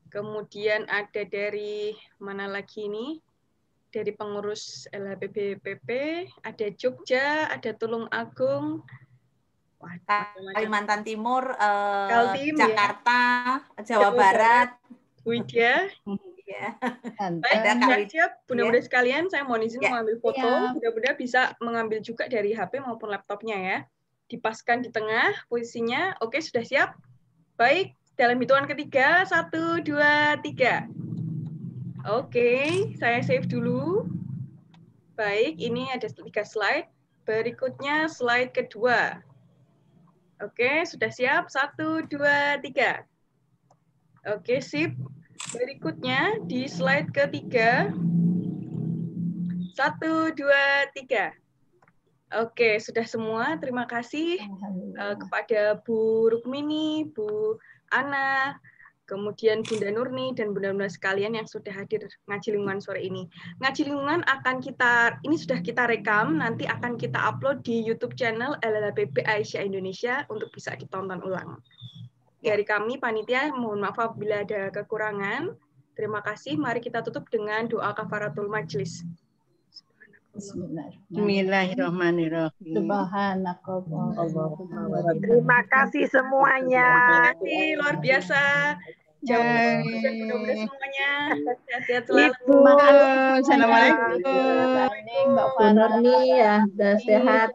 [SPEAKER 2] Kemudian ada dari mana lagi ini? Dari pengurus LHBPPP. Ada Jogja, ada Tulung Agung. Wah,
[SPEAKER 3] Kalimantan Timur,
[SPEAKER 2] Kaltim,
[SPEAKER 3] Jakarta, ya. Jawa Barat.
[SPEAKER 2] Widya.
[SPEAKER 3] Ya.
[SPEAKER 2] Baik, siap. Bunda-bunda sekalian, saya mohon izin mengambil foto. Bunda-bunda bisa mengambil juga dari HP maupun laptopnya ya. Dipaskan di tengah posisinya. Oke, sudah siap? Baik, dalam hitungan ketiga. 1, 2, 3. Oke, saya save dulu. Baik, ini ada 3 slide. Berikutnya slide kedua. Oke, sudah siap? 1, 2, 3. Oke, sip. Berikutnya di slide ketiga. 1, 2, 3. Oke, sudah semua. Terima kasih kepada Bu Rukmini, Bu Ana, kemudian Bunda Nurni, dan Bunda-Bunda sekalian yang sudah hadir ngaji lingkungan sore ini. Ngaji lingkungan ini sudah kita rekam, nanti akan kita upload di YouTube channel LHBP Aisyah Indonesia untuk bisa ditonton ulang. Dari kami, panitia, mohon maaf apabila ada kekurangan. Terima kasih. Mari kita tutup dengan doa kafaratul majlis.
[SPEAKER 7] Bismillahirrahmanirrahim.
[SPEAKER 8] Terima kasih semuanya.
[SPEAKER 2] Terima kasih, luar biasa. Jauh mudah-mudahan semuanya sehat-sehat selalu.
[SPEAKER 7] Assalamualaikum.
[SPEAKER 4] Mbak Nurni ya, sudah sehat.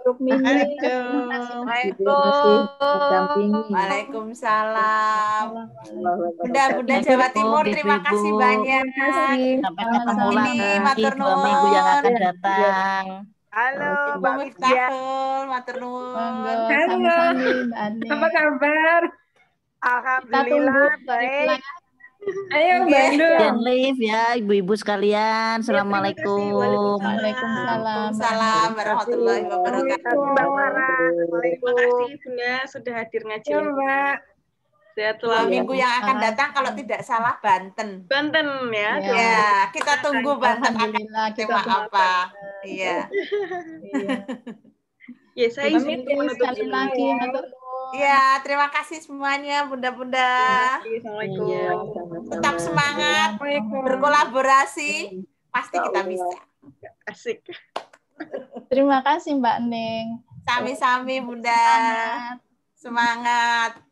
[SPEAKER 3] Waalaikumsalam. Bunda-bunda Jawa Timur, terima kasih banyak.
[SPEAKER 5] Sampai ketemu lagi 2 minggu yang akan datang.
[SPEAKER 8] Halo,
[SPEAKER 3] Mbak Miftahul, matur nuwun.
[SPEAKER 1] Halo,
[SPEAKER 8] apa kabar? Alhamdulillah baik. Ayo Bandung.
[SPEAKER 5] Dan live ya ibu-ibu sekalian. Assalamualaikum.
[SPEAKER 3] Waalaikumsalam warahmatullahi wabarakatuh.
[SPEAKER 2] Terima kasih Bunda sudah hadir ngaji.
[SPEAKER 8] Ya, Mbak.
[SPEAKER 2] Sehat
[SPEAKER 3] 2
[SPEAKER 2] selalu.
[SPEAKER 3] minggu yang akan datang kalau tidak salah Banten.
[SPEAKER 2] Banten ya.
[SPEAKER 3] Ya, kita tunggu Banten akan tema apa. Iya.
[SPEAKER 2] Ya, saya izin untuk menutup
[SPEAKER 1] lagi.
[SPEAKER 3] Ya, terima kasih semuanya Bunda-bunda.
[SPEAKER 2] Assalamualaikum.
[SPEAKER 3] Tetap semangat berkolaborasi, pasti kita bisa.
[SPEAKER 2] Asik.
[SPEAKER 1] Terima kasih Mbak Ning.
[SPEAKER 3] Sami-sami Bunda. Semangat.